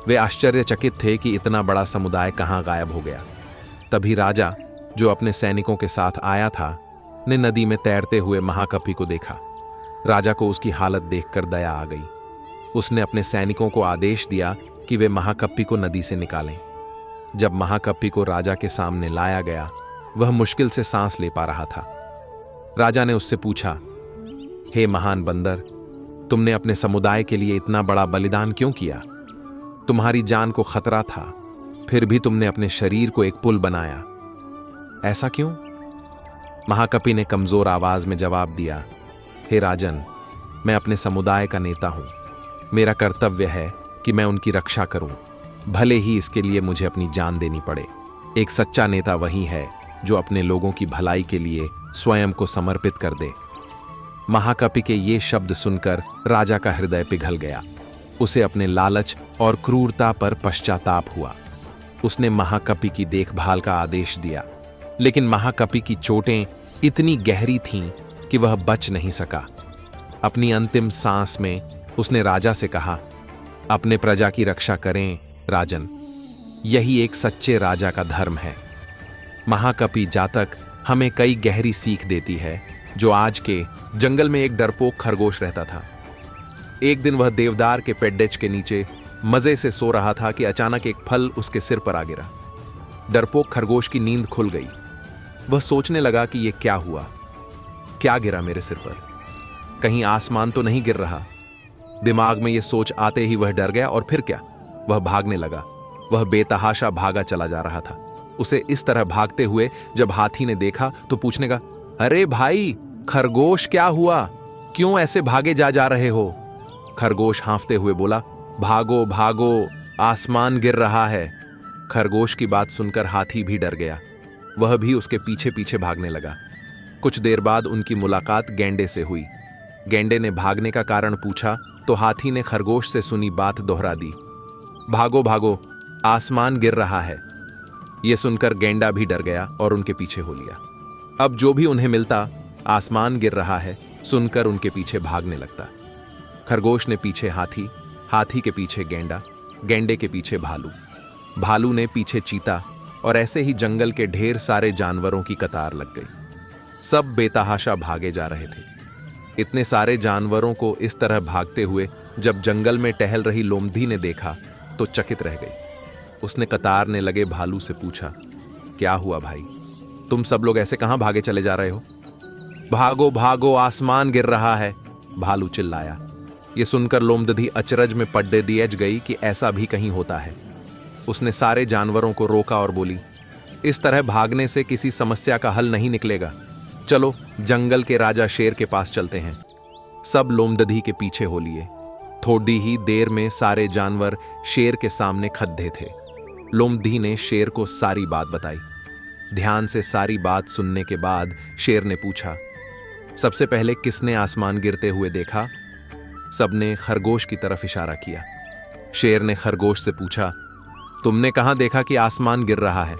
वे आश्चर्यचकित थे कि इतना बड़ा समुदाय कहां गायब हो गया। तभी राजा, जो अपने सैनिकों के साथ आया था, ने नदी में तैरते हुए महाकपि को देखा। राजा को उसकी हालत देखकर दया आ गई। उसने अपने सैनिकों को आदेश दिया कि वे महाकपि को नदी से निकालें। जब महाकपि को राजा के सामने लाया गया, वह मुश्किल से सांस ले पा रहा था। राजा ने उससे पूछा, हे महान बंदर, तुमने अपने समुदाय के लिए इतना बड़ा बलिदान क्यों किया? तुम्हारी जान को खतरा था, फिर भी तुमने अपने शरीर को एक पुल बनाया। ऐसा क्यों? महाकपि ने कमजोर आवाज में जवाब दिया, हे राजन, मैं अपने समुदाय का नेता हूं। मेरा कर्तव्य है कि मैं उनकी रक्षा करूं, भले ही इसके लिए मुझे अपनी जान देनी पड़े। एक सच्चा नेता वही है जो अपने लोगों की भलाई के लिए स्वयं को समर्पित कर दे। महाकपि के ये शब्द सुनकर राजा का हृदय पिघल गया। उसे अपने लालच और क्रूरता पर पश्चाताप हुआ। उसने महाकपि की देखभाल का आदेश दिया, लेकिन महाकपि की चोटें इतनी गहरी थीं कि वह बच नहीं सका। अपनी अंतिम सांस में उसने राजा से कहा, अपने प्रजा की रक्षा करें राजन, यही एक सच्चे राजा का धर्म है। महाकपि जातक हमें कई गहरी सीख देती है। जो आज के जंगल में एक डरपोक खरगोश रहता था। एक दिन वह देवदार के पेड्डेच के नीचे मजे से सो रहा था कि अचानक एक फल उसके सिर पर आ गिरा। डरपोक खरगोश की नींद खुल गई। वह सोचने लगा कि यह क्या हुआ, क्या गिरा मेरे सिर पर, कहीं आसमान तो नहीं गिर रहा। दिमाग में यह सोच आते ही वह डर गया और फिर क्या, वह भागने लगा। वह बेतहाशा भागा चला जा रहा था। उसे इस तरह भागते हुए जब हाथी ने देखा तो पूछने लगा, अरे भाई खरगोश, क्या हुआ, क्यों ऐसे भागे जा रहे हो? खरगोश हांफते हुए बोला, भागो भागो, आसमान गिर रहा है। खरगोश की बात सुनकर हाथी भी डर गया। वह भी उसके पीछे पीछे भागने लगा। कुछ देर बाद उनकी मुलाकात गैंडे से हुई। गैंडे ने भागने का कारण पूछा तो हाथी ने खरगोश से सुनी बात दोहरा दी, भागो भागो, आसमान गिर रहा है। यह सुनकर गैंडा भी डर गया और उनके पीछे हो लिया। अब जो भी उन्हें मिलता, आसमान गिर रहा है सुनकर उनके पीछे भागने लगता। खरगोश ने पीछे हाथी, हाथी के पीछे गैंडा, गैंडे के पीछे भालू, भालू ने पीछे चीता, और ऐसे ही जंगल के ढेर सारे जानवरों की कतार लग गई। सब बेतहाशा भागे जा रहे थे। इतने सारे जानवरों को इस तरह भागते हुए जब जंगल में टहल रही लोमधी ने देखा तो चकित रह गई। उसने कतारने लगे भालू से पूछा, क्या हुआ भाई, तुम सब लोग ऐसे कहां भागे चले जा रहे हो? भागो भागो, आसमान गिर रहा है, भालू चिल्लाया। यह सुनकर लोमदधी अचरज में पड्डे दिएज गई कि ऐसा भी कहीं होता है। उसने सारे जानवरों को रोका और बोली, इस तरह भागने से किसी समस्या का हल नहीं निकलेगा। चलो जंगल के राजा शेर के पास चलते हैं। सब लोमदधी के पीछे हो लिए। थोड़ी ही देर में सारे जानवर शेर के सामने खद्दे थे। लोमधी ने शेर को सारी बात बताई। ध्यान से सारी बात सुनने के बाद शेर ने पूछा, सबसे पहले किसने आसमान गिरते हुए देखा? सबने खरगोश की तरफ इशारा किया। शेर ने खरगोश से पूछा, तुमने कहां देखा कि आसमान गिर रहा है?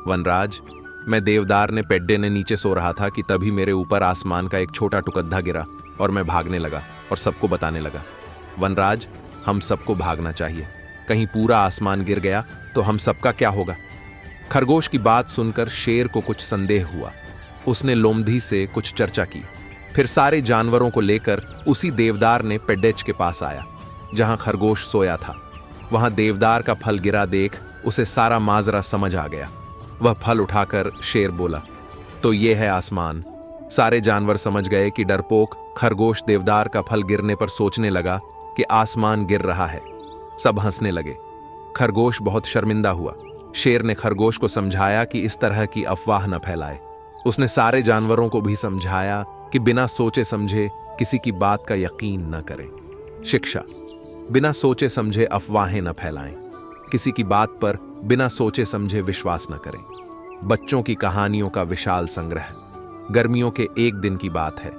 वनराज, मैं देवदार ने पेड्डे ने नीचे सो रहा था कि तभी मेरे ऊपर आसमान का एक छोटा टुकद्धा गिरा और मैं भागने लगा और सबको बताने लगा। वनराज, हम सबको भागना चाहिए, कहीं पूरा आसमान गिर गया तो हम सबका क्या होगा? खरगोश की बात सुनकर शेर को कुछ संदेह हुआ। उसने लोमधी से कुछ चर्चा की। फिर सारे जानवरों को लेकर उसी देवदार ने पेड्डेच के पास आया जहां खरगोश सोया था। वहां देवदार का फल गिरा देख उसे सारा माजरा समझ आ गया। वह फल उठाकर शेर बोला, तो ये है आसमान। सारे जानवर समझ गए कि डरपोक खरगोश देवदार का फल गिरने पर सोचने लगा कि आसमान गिर रहा है। सब हंसने लगे। खरगोश बहुत शर्मिंदा हुआ। शेर ने खरगोश को समझाया कि इस तरह की अफवाह न फैलाए। उसने सारे जानवरों को भी समझाया कि बिना सोचे समझे किसी की बात का यकीन न करें। शिक्षा, बिना सोचे समझे अफवाहें न फैलाएं। किसी की बात पर बिना सोचे समझे विश्वास न करें। बच्चों की कहानियों का विशाल संग्रह। गर्मियों के एक दिन की बात है।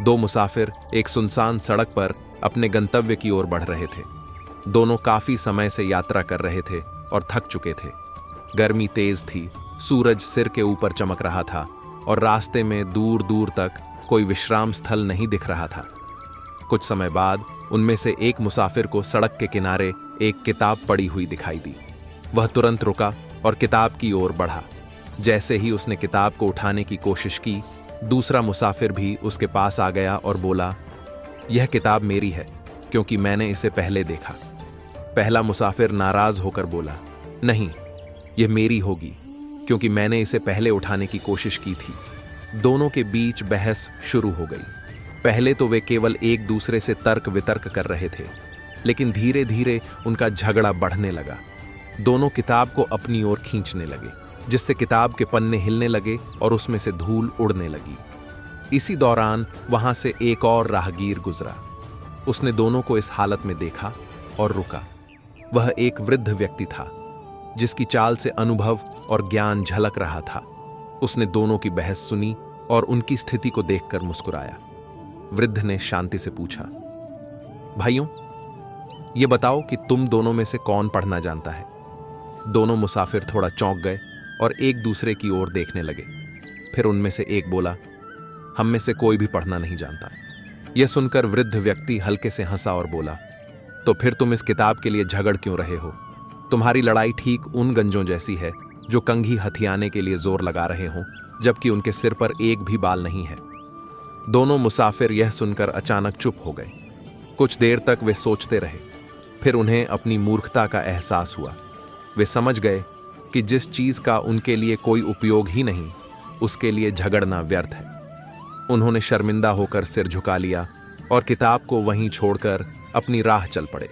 दो मुसाफिर एक सुनसान सड़क पर अपने गंतव्य की ओर बढ़ रहे थे। दोनों काफी समय से यात्रा कर रहे थे और थक चुके थे। गर्मी तेज थी, सूरज सिर के ऊपर चमक रहा था और रास्ते में दूर दूर तक कोई विश्राम स्थल नहीं दिख रहा था। कुछ समय बाद उनमें से एक मुसाफिर को सड़क के किनारे एक किताब पड़ी हुई दिखाई दी। वह तुरंत रुका और किताब की ओर बढ़ा। जैसे ही उसने किताब को उठाने की कोशिश की, दूसरा मुसाफिर भी उसके पास आ गया और बोला, यह किताब मेरी है क्योंकि मैंने इसे पहले देखा। पहला मुसाफिर नाराज होकर बोला, नहीं, यह मेरी होगी क्योंकि मैंने इसे पहले उठाने की कोशिश की थी। दोनों के बीच बहस शुरू हो गई। पहले तो वे केवल एक दूसरे से तर्क वितर्क कर रहे थे, लेकिन धीरे धीरे उनका झगड़ा बढ़ने लगा। दोनों किताब को अपनी ओर खींचने लगे, जिससे किताब के पन्ने हिलने लगे और उसमें से धूल उड़ने लगी। इसी दौरान वहां से एक और राहगीर गुजरा। उसने दोनों को इस हालत में देखा और रुका। वह एक वृद्ध व्यक्ति था जिसकी चाल से अनुभव और ज्ञान झलक रहा था। उसने दोनों की बहस सुनी और उनकी स्थिति को देखकर मुस्कुराया। वृद्ध ने शांति से पूछा, भाइयों, ये बताओ कि तुम दोनों में से कौन पढ़ना जानता है? दोनों मुसाफिर थोड़ा चौंक गए और एक दूसरे की ओर देखने लगे। फिर उनमें से एक बोला, हम में से कोई भी पढ़ना नहीं जानता। यह सुनकर वृद्ध व्यक्ति हल्के से हंसा और बोला, तो फिर तुम इस किताब के लिए झगड़ क्यों रहे हो? तुम्हारी लड़ाई ठीक उन गंजों जैसी है जो कंघी हथियाने के लिए जोर लगा रहे हों, जबकि उनके सिर पर एक भी बाल नहीं है। दोनों मुसाफिर यह सुनकर अचानक चुप हो गए। कुछ देर तक वे सोचते रहे। फिर उन्हें अपनी मूर्खता का एहसास हुआ। वे समझ गए कि जिस चीज का उनके लिए कोई उपयोग ही नहीं, उसके लिए झगड़ना व्यर्थ है। उन्होंने शर्मिंदा होकर सिर झुका लिया और किताब को वहीं छोड़कर अपनी राह चल पड़े।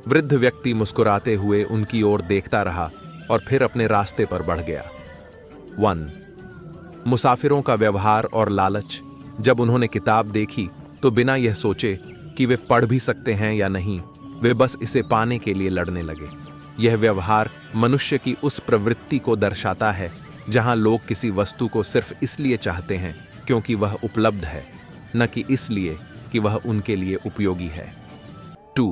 वृद्ध व्यक्ति मुस्कुराते हुए उनकी ओर देखता रहा और फिर अपने रास्ते पर बढ़ गया। 1. मुसाफिरों का व्यवहार और लालच। जब उन्होंने किताब देखी तो बिना यह सोचे कि वे पढ़ भी सकते हैं या नहीं, वे बस इसे पाने के लिए लड़ने लगे। यह व्यवहार मनुष्य की उस प्रवृत्ति को दर्शाता है जहां लोग किसी वस्तु को सिर्फ इसलिए चाहते हैं क्योंकि वह उपलब्ध है, न कि इसलिए कि वह उनके लिए उपयोगी है। 2.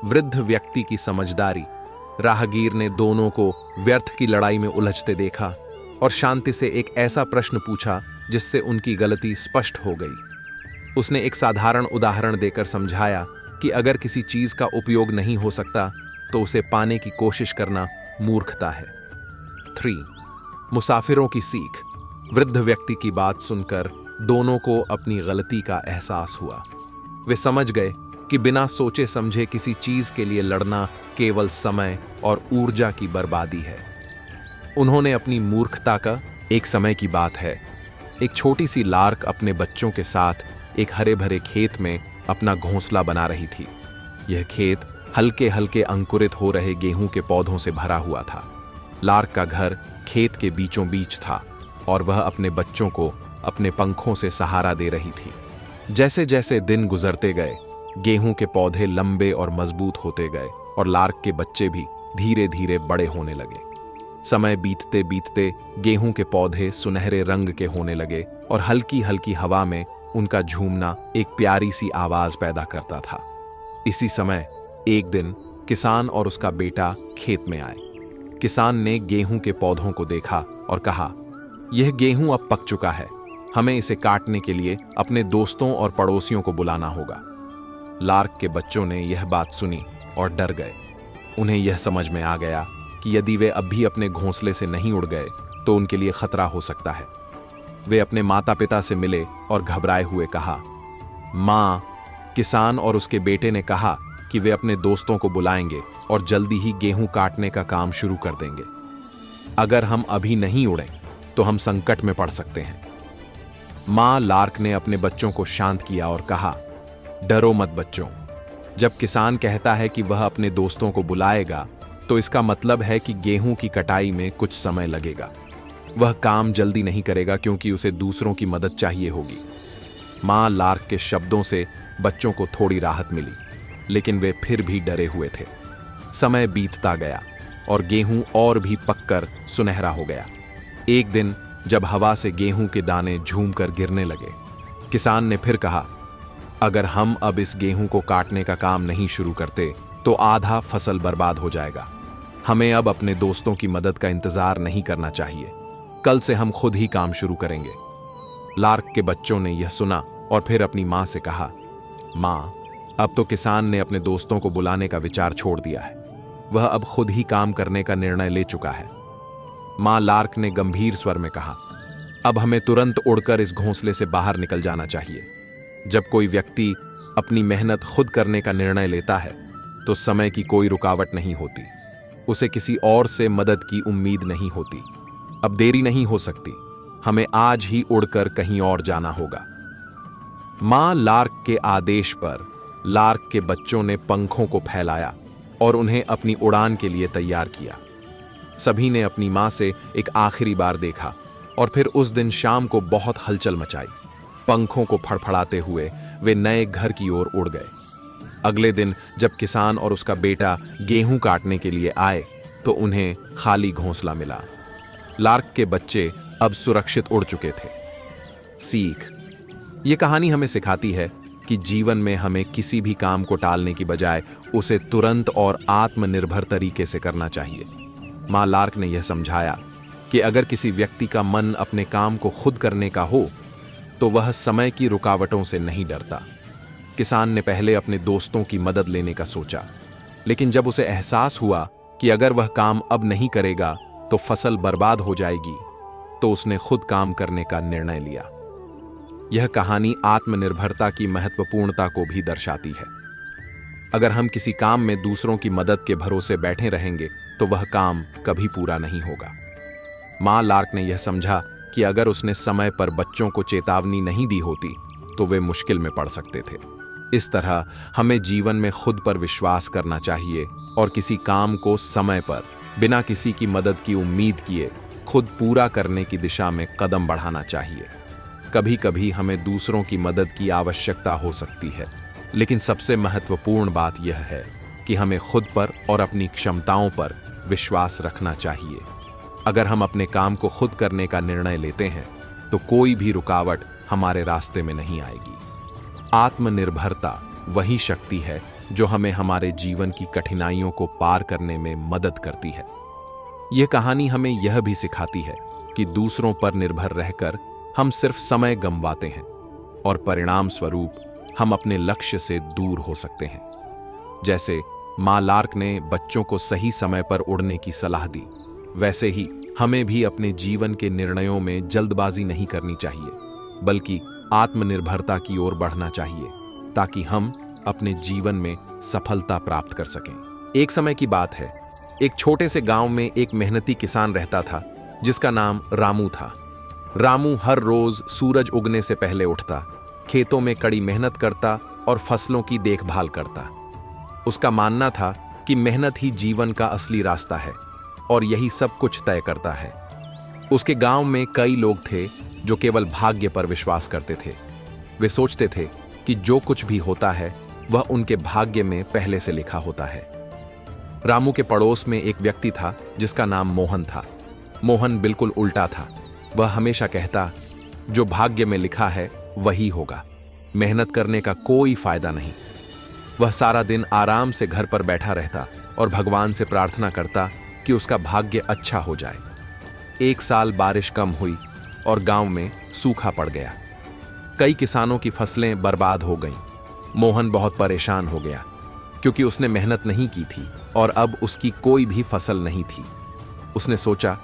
वृद्ध व्यक्ति की समझदारी। राहगीर ने दोनों को व्यर्थ की लड़ाई में उलझते देखा और शांति से एक ऐसा प्रश्न पूछा जिससे उनकी गलती स्पष्ट हो गई। उसने एक साधारण उदाहरण देकर समझाया कि अगर किसी चीज का उपयोग नहीं हो सकता तो उसे पाने की कोशिश करना मूर्खता है। 3. मुसाफिरों की सीख। वृद्ध व्यक्ति की बात सुनकर दोनों को अपनी गलती का एहसास हुआ। वे समझ गए कि बिना सोचे समझे किसी चीज के लिए लड़ना केवल समय और ऊर्जा की बर्बादी है। उन्होंने अपनी मूर्खता का एक समय की बात है। एक छोटी सी लार्क अपने बच्चों के साथ एक हरे भरे खेत में अपना घोंसला बना रही थी। यह खेत हल्के हल्के अंकुरित हो रहे गेहूं के पौधों से भरा हुआ था। लार्क का घर खेत के बीचों बीच था और वह अपने बच्चों को अपने पंखों से सहारा दे रही थी। जैसे जैसे दिन गुजरते गए, गेहूं के पौधे लंबे और मजबूत होते गए और लार्क के बच्चे भी धीरे धीरे बड़े होने लगे। समय बीतते बीतते गेहूं के पौधे सुनहरे रंग के होने लगे और हल्की हल्की हवा में उनका झूमना एक प्यारी सी आवाज पैदा करता था। इसी समय एक दिन किसान और उसका बेटा खेत में आए। किसान ने गेहूं के पौधों को देखा और कहा, यह गेहूं अब पक चुका है, हमें इसे काटने के लिए अपने दोस्तों और पड़ोसियों को बुलाना होगा। लार्क के बच्चों ने यह बात सुनी और डर गए। उन्हें यह समझ में आ गया कि यदि वे अब भी अपने घोंसले से नहीं उड़ गए तो उनके लिए खतरा हो सकता है। वे अपने माता पिता से मिले और घबराए हुए कहा, माँ, किसान और उसके बेटे ने कहा कि वे अपने दोस्तों को बुलाएंगे और जल्दी ही गेहूं काटने का काम शुरू कर देंगे। अगर हम अभी नहीं उड़ें तो हम संकट में पड़ सकते हैं। माँ लार्क ने अपने बच्चों को शांत किया और कहा, डरो मत बच्चों। जब किसान कहता है कि वह अपने दोस्तों को बुलाएगा तो इसका मतलब है कि गेहूं की कटाई में कुछ समय लगेगा। वह काम जल्दी नहीं करेगा क्योंकि उसे दूसरों की मदद चाहिए होगी। माँ लार्क के शब्दों से बच्चों को थोड़ी राहत मिली, लेकिन वे फिर भी डरे हुए थे। समय बीतता गया और गेहूं और भी पककर सुनहरा हो गया। एक दिन जब हवा से गेहूं के दाने झूमकर गिरने लगे, किसान ने फिर कहा, अगर हम अब इस गेहूं को काटने का काम नहीं शुरू करते तो आधा फसल बर्बाद हो जाएगा। हमें अब अपने दोस्तों की मदद का इंतजार नहीं करना चाहिए। कल से हम खुद ही काम शुरू करेंगे। लार्क के बच्चों ने यह सुना और फिर अपनी माँ से कहा, माँ, अब तो किसान ने अपने दोस्तों को बुलाने का विचार छोड़ दिया है। वह अब खुद ही काम करने का निर्णय ले चुका है। माँ लार्क ने गंभीर स्वर में कहा, अब हमें तुरंत उड़कर इस घोंसले से बाहर निकल जाना चाहिए। जब कोई व्यक्ति अपनी मेहनत खुद करने का निर्णय लेता है तो समय की कोई रुकावट नहीं होती। उसे किसी और से मदद की उम्मीद नहीं होती। अब देरी नहीं हो सकती, हमें आज ही उड़कर कहीं और जाना होगा। माँ लार्क के आदेश पर लार्क के बच्चों ने पंखों को फैलाया और उन्हें अपनी उड़ान के लिए तैयार किया। सभी ने अपनी माँ से एक आखिरी बार देखा और फिर उस दिन शाम को बहुत हलचल मचाई। पंखों को फड़फड़ाते हुए वे नए घर की ओर उड़ गए। अगले दिन जब किसान और उसका बेटा गेहूं काटने के लिए आए तो उन्हें खाली घोंसला मिला। लार्क के बच्चे अब सुरक्षित उड़ चुके थे। सीख: ये कहानी हमें सिखाती है कि जीवन में हमें किसी भी काम को टालने की बजाय उसे तुरंत और आत्मनिर्भर तरीके से करना चाहिए। मां लार्क ने यह समझाया कि अगर किसी व्यक्ति का मन अपने काम को खुद करने का हो तो वह समय की रुकावटों से नहीं डरता। किसान ने पहले अपने दोस्तों की मदद लेने का सोचा, लेकिन जब उसे एहसास हुआ कि अगर वह काम अब नहीं करेगा तो फसल बर्बाद हो जाएगी, तो उसने खुद काम करने का निर्णय लिया। यह कहानी आत्मनिर्भरता की महत्वपूर्णता को भी दर्शाती है। अगर हम किसी काम में दूसरों की मदद के भरोसे बैठे रहेंगे तो वह काम कभी पूरा नहीं होगा। मां लार्क ने यह समझा कि अगर उसने समय पर बच्चों को चेतावनी नहीं दी होती तो वे मुश्किल में पड़ सकते थे। इस तरह हमें जीवन में खुद पर विश्वास करना चाहिए और किसी काम को समय पर बिना किसी की मदद की उम्मीद किए खुद पूरा करने की दिशा में कदम बढ़ाना चाहिए। कभी कभी हमें दूसरों की मदद की आवश्यकता हो सकती है, लेकिन सबसे महत्वपूर्ण बात यह है कि हमें खुद पर और अपनी क्षमताओं पर विश्वास रखना चाहिए। अगर हम अपने काम को खुद करने का निर्णय लेते हैं तो कोई भी रुकावट हमारे रास्ते में नहीं आएगी। आत्मनिर्भरता वही शक्ति है जो हमें हमारे जीवन की कठिनाइयों को पार करने में मदद करती है। यह कहानी हमें यह भी सिखाती है कि दूसरों पर निर्भर रहकर हम सिर्फ समय गंवाते हैं और परिणाम स्वरूप हम अपने लक्ष्य से दूर हो सकते हैं। जैसे मां लार्क ने बच्चों को सही समय पर उड़ने की सलाह दी, वैसे ही हमें भी अपने जीवन के निर्णयों में जल्दबाजी नहीं करनी चाहिए, बल्कि आत्मनिर्भरता की ओर बढ़ना चाहिए ताकि हम अपने जीवन में सफलता प्राप्त कर सकें। एक समय की बात है, एक छोटे से गांव में एक मेहनती किसान रहता था जिसका नाम रामू था। रामू हर रोज सूरज उगने से पहले उठता, खेतों में कड़ी मेहनत करता और फसलों की देखभाल करता। उसका मानना था कि मेहनत ही जीवन का असली रास्ता है और यही सब कुछ तय करता है। उसके गांव में कई लोग थे जो केवल भाग्य पर विश्वास करते थे। वे सोचते थे कि जो कुछ भी होता है वह उनके भाग्य में पहले से लिखा होता है। रामू के पड़ोस में एक व्यक्ति था जिसका नाम मोहन था। मोहन बिल्कुल उल्टा था। वह हमेशा कहता, जो भाग्य में लिखा है वही होगा, मेहनत करने का कोई फायदा नहीं। वह सारा दिन आराम से घर पर बैठा रहता और भगवान से प्रार्थना करता कि उसका भाग्य अच्छा हो जाए। एक साल बारिश कम हुई और गांव में सूखा पड़ गया। कई किसानों की फसलें बर्बाद हो गईं। मोहन बहुत परेशान हो गया क्योंकि उसने मेहनत नहीं की थी और अब उसकी कोई भी फसल नहीं थी। उसने सोचा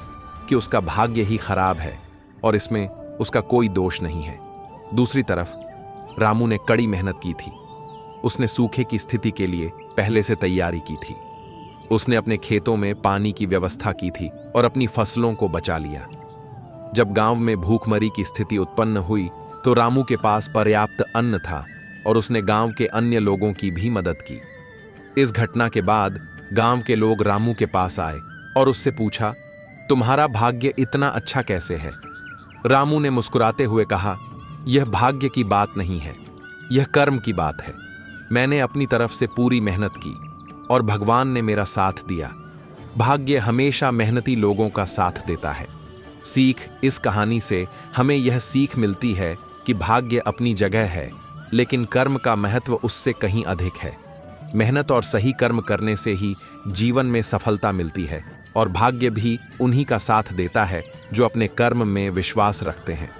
कि उसका भाग्य ही खराब है और इसमें उसका कोई दोष नहीं है। दूसरी तरफ रामू ने कड़ी मेहनत की थी। उसने सूखे की स्थिति के लिए पहले से तैयारी की थी। उसने अपने खेतों में पानी की व्यवस्था की थी और अपनी फसलों को बचा लिया। जब गांव में भूखमरी की स्थिति उत्पन्न हुई तो रामू के पास पर्याप्त अन्न था और उसने गांव के अन्य लोगों की भी मदद की। इस घटना के बाद गांव के लोग रामू के पास आए और उससे पूछा, तुम्हारा भाग्य इतना अच्छा कैसे है? रामू ने मुस्कुराते हुए कहा, यह भाग्य की बात नहीं है, यह कर्म की बात है। मैंने अपनी तरफ से पूरी मेहनत की और भगवान ने मेरा साथ दिया। भाग्य हमेशा मेहनती लोगों का साथ देता है। सीख: इस कहानी से हमें यह सीख मिलती है कि भाग्य अपनी जगह है, लेकिन कर्म का महत्व उससे कहीं अधिक है। मेहनत और सही कर्म करने से ही जीवन में सफलता मिलती है और भाग्य भी उन्हीं का साथ देता है जो अपने कर्म में विश्वास रखते हैं।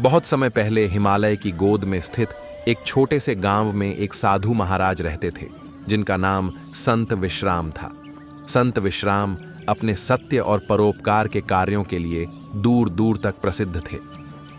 बहुत समय पहले हिमालय की गोद में स्थित एक छोटे से गांव में एक साधु महाराज रहते थे जिनका नाम संत विश्राम था। संत विश्राम अपने सत्य और परोपकार के कार्यों के लिए दूर दूर तक प्रसिद्ध थे।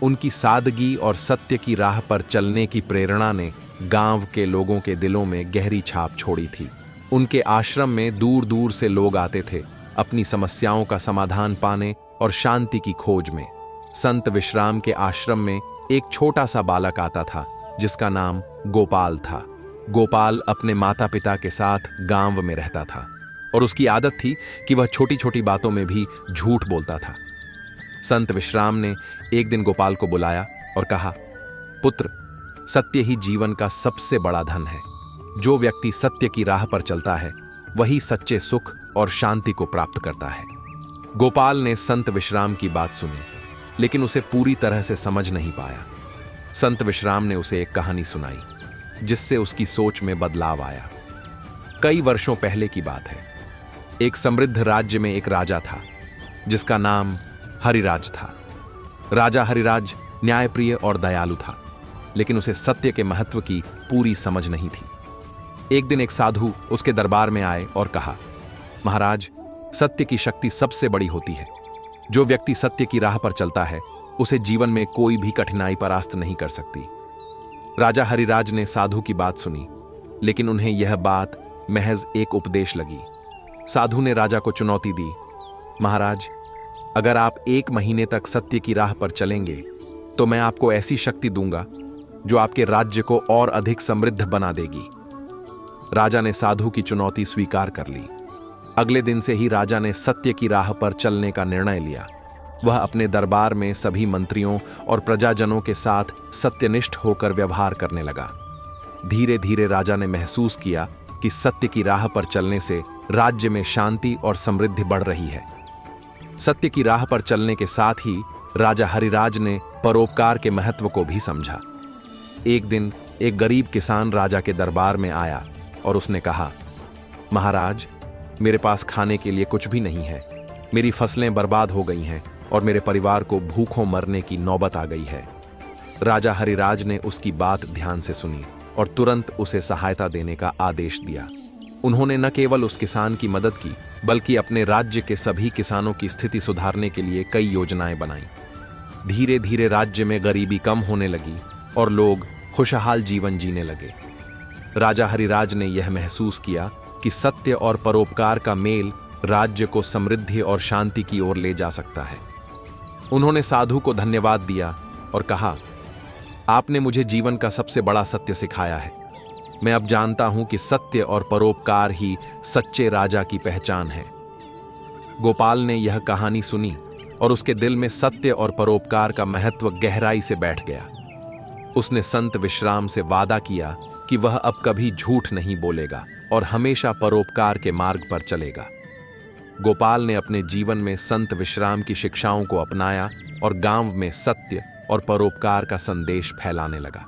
उनकी सादगी और सत्य की राह पर चलने की प्रेरणा ने गांव के लोगों के दिलों में गहरी छाप छोड़ी थी। उनके आश्रम में दूर दूर से लोग आते थे, अपनी समस्याओं का समाधान पाने और शांति की खोज में। संत विश्राम के आश्रम में एक छोटा सा बालक आता था जिसका नाम गोपाल था। गोपाल अपने माता पिता के साथ गांव में रहता था और उसकी आदत थी कि वह छोटी छोटी बातों में भी झूठ बोलता था। संत विश्राम ने एक दिन गोपाल को बुलाया और कहा, पुत्र, सत्य ही जीवन का सबसे बड़ा धन है। जो व्यक्ति सत्य की राह पर चलता है वही सच्चे सुख और शांति को प्राप्त करता है। गोपाल ने संत विश्राम की बात सुनी, लेकिन उसे पूरी तरह से समझ नहीं पाया। संत विश्राम ने उसे एक कहानी सुनाई, जिससे उसकी सोच में बदलाव आया। कई वर्षों पहले की बात है। एक समृद्ध राज्य में एक राजा था, जिसका नाम हरिराज था। राजा हरिराज न्यायप्रिय और दयालु था, लेकिन उसे सत्य के महत्व की पूरी समझ नहीं थी। एक दिन एक साधु उसके दरबार में आए और कहा, महाराज, सत्य की शक्ति सबसे बड़ी होती है। जो व्यक्ति सत्य की राह पर चलता है उसे जीवन में कोई भी कठिनाई परास्त नहीं कर सकती। राजा हरिराज ने साधु की बात सुनी, लेकिन उन्हें यह बात महज एक उपदेश लगी। साधु ने राजा को चुनौती दी, महाराज, अगर आप 1 महीने तक सत्य की राह पर चलेंगे तो मैं आपको ऐसी शक्ति दूंगा जो आपके राज्य को और अधिक समृद्ध बना देगी। राजा ने साधु की चुनौती स्वीकार कर ली। अगले दिन से ही राजा ने सत्य की राह पर चलने का निर्णय लिया। वह अपने दरबार में सभी मंत्रियों और प्रजाजनों के साथ सत्यनिष्ठ होकर व्यवहार करने लगा। धीरे धीरे राजा ने महसूस किया कि सत्य की राह पर चलने से राज्य में शांति और समृद्धि बढ़ रही है। सत्य की राह पर चलने के साथ ही राजा हरिराज ने परोपकार के महत्व को भी समझा। एक दिन एक गरीब किसान राजा के दरबार में आया और उसने कहा, महाराज, मेरे पास खाने के लिए कुछ भी नहीं है। मेरी फसलें बर्बाद हो गई हैं और मेरे परिवार को भूखों मरने की नौबत आ गई है। राजा हरिराज ने उसकी बात ध्यान से सुनी और तुरंत उसे सहायता देने का आदेश दिया। उन्होंने न केवल उस किसान की मदद की, बल्कि अपने राज्य के सभी किसानों की स्थिति सुधारने के लिए कई योजनाएं बनाई। धीरे धीरे राज्य में गरीबी कम होने लगी और लोग खुशहाल जीवन जीने लगे। राजा हरिराज ने यह महसूस किया कि सत्य और परोपकार का मेल राज्य को समृद्धि और शांति की ओर ले जा सकता है। उन्होंने साधु को धन्यवाद दिया और कहा, आपने मुझे जीवन का सबसे बड़ा सत्य सिखाया है। मैं अब जानता हूं कि सत्य और परोपकार ही सच्चे राजा की पहचान है। गोपाल ने यह कहानी सुनी और उसके दिल में सत्य और परोपकार का महत्व गहराई से बैठ गया। उसने संत विश्राम से वादा किया कि वह अब कभी झूठ नहीं बोलेगा और हमेशा परोपकार के मार्ग पर चलेगा। गोपाल ने अपने जीवन में संत विश्राम की शिक्षाओं को अपनाया और गांव में सत्य और परोपकार का संदेश फैलाने लगा।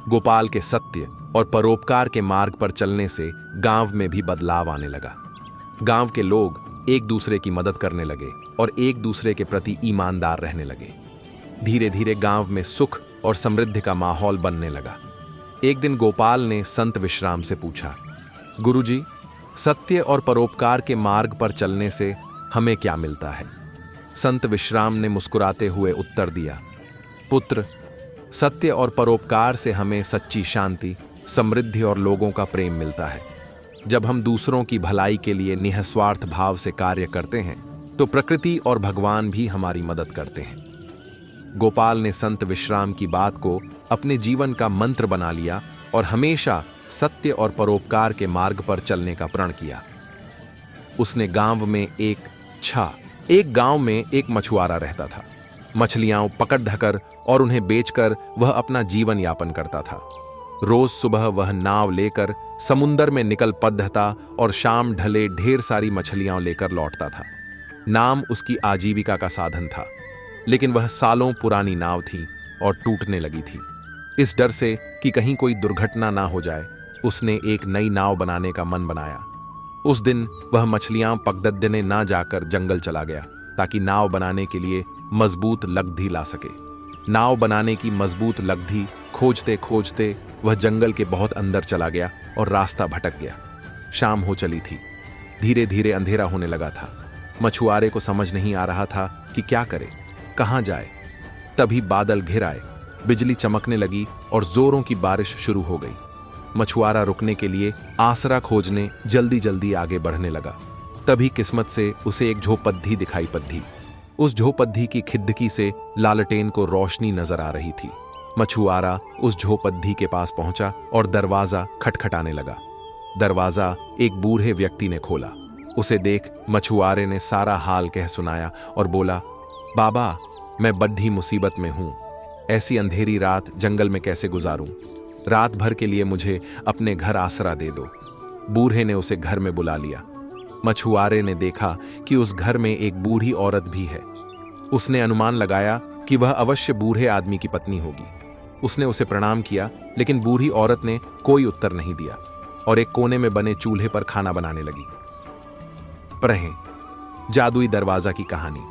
गोपाल के सत्य और परोपकार के मार्ग पर चलने से गांव में भी बदलाव आने लगा। गांव के लोग एक दूसरे की मदद करने लगे और एक दूसरे के प्रति ईमानदार रहने लगे। धीरे धीरे गांव में सुख और समृद्धि का माहौल बनने लगा। एक दिन गोपाल ने संत विश्राम से पूछा, गुरुजी, सत्य और परोपकार के मार्ग पर चलने से हमें क्या मिलता है? संत विश्राम ने मुस्कुराते हुए उत्तर दिया, पुत्र, सत्य और परोपकार से हमें सच्ची शांति, समृद्धि और लोगों का प्रेम मिलता है। जब हम दूसरों की भलाई के लिए निस्वार्थ भाव से कार्य करते हैं तो प्रकृति और भगवान भी हमारी मदद करते हैं। गोपाल ने संत विश्राम की बात को अपने जीवन का मंत्र बना लिया और हमेशा सत्य और परोपकार के मार्ग पर चलने का प्रण किया। उसने एक गांव में एक मछुआरा रहता था। मछलियां पकड़ ढकर और उन्हें बेचकर वह अपना जीवन यापन करता था। रोज सुबह वह नाव लेकर समुंदर में निकल पड़ता और शाम ढले ढेर सारी मछलियां लेकर लौटता था। नाम उसकी आजीविका का साधन था, लेकिन वह सालों पुरानी नाव थी और टूटने लगी थी। इस डर से कि कहीं कोई दुर्घटना ना हो जाए, उसने एक नई नाव बनाने का मन बनाया। उस दिन वह मछलियां पकड़ने ना जाकर जंगल चला गया ताकि नाव बनाने के लिए मजबूत लकड़ी ला सके। नाव बनाने की मजबूत लकड़ी खोजते खोजते वह जंगल के बहुत अंदर चला गया और रास्ता भटक गया। शाम हो चली थी। धीरे धीरे अंधेरा होने लगा था। मछुआरे को समझ नहीं आ रहा था कि क्या करे, कहां जाए। तभी बादल घिर आए, बिजली चमकने लगी और जोरों की बारिश शुरू हो गई। मछुआरा रुकने के लिए आसरा खोजने जल्दी जल्दी आगे बढ़ने लगा। तभी किस्मत से उसे एक झोपड़ी दिखाई पड़ी। उस झोपड़ी की खिड़की से लालटेन को रोशनी नजर आ रही थी। मछुआरा उस झोपड़ी के पास पहुंचा और दरवाजा खटखटाने लगा। दरवाजा एक बूढ़े व्यक्ति ने खोला। उसे देख मछुआरे ने सारा हाल कह सुनाया और बोला, बाबा, मैं बड़ी मुसीबत में हूं। ऐसी अंधेरी रात जंगल में कैसे गुजारूं? रात भर के लिए मुझे अपने घर आसरा दे दो। बूढ़े ने उसे घर में बुला लिया। मछुआरे ने देखा कि उस घर में एक बूढ़ी औरत भी है। उसने अनुमान लगाया कि वह अवश्य बूढ़े आदमी की पत्नी होगी। उसने उसे प्रणाम किया, लेकिन बूढ़ी औरत ने कोई उत्तर नहीं दिया और एक कोने में बने चूल्हे पर खाना बनाने लगी। पढ़ें जादुई दरवाजा की कहानी।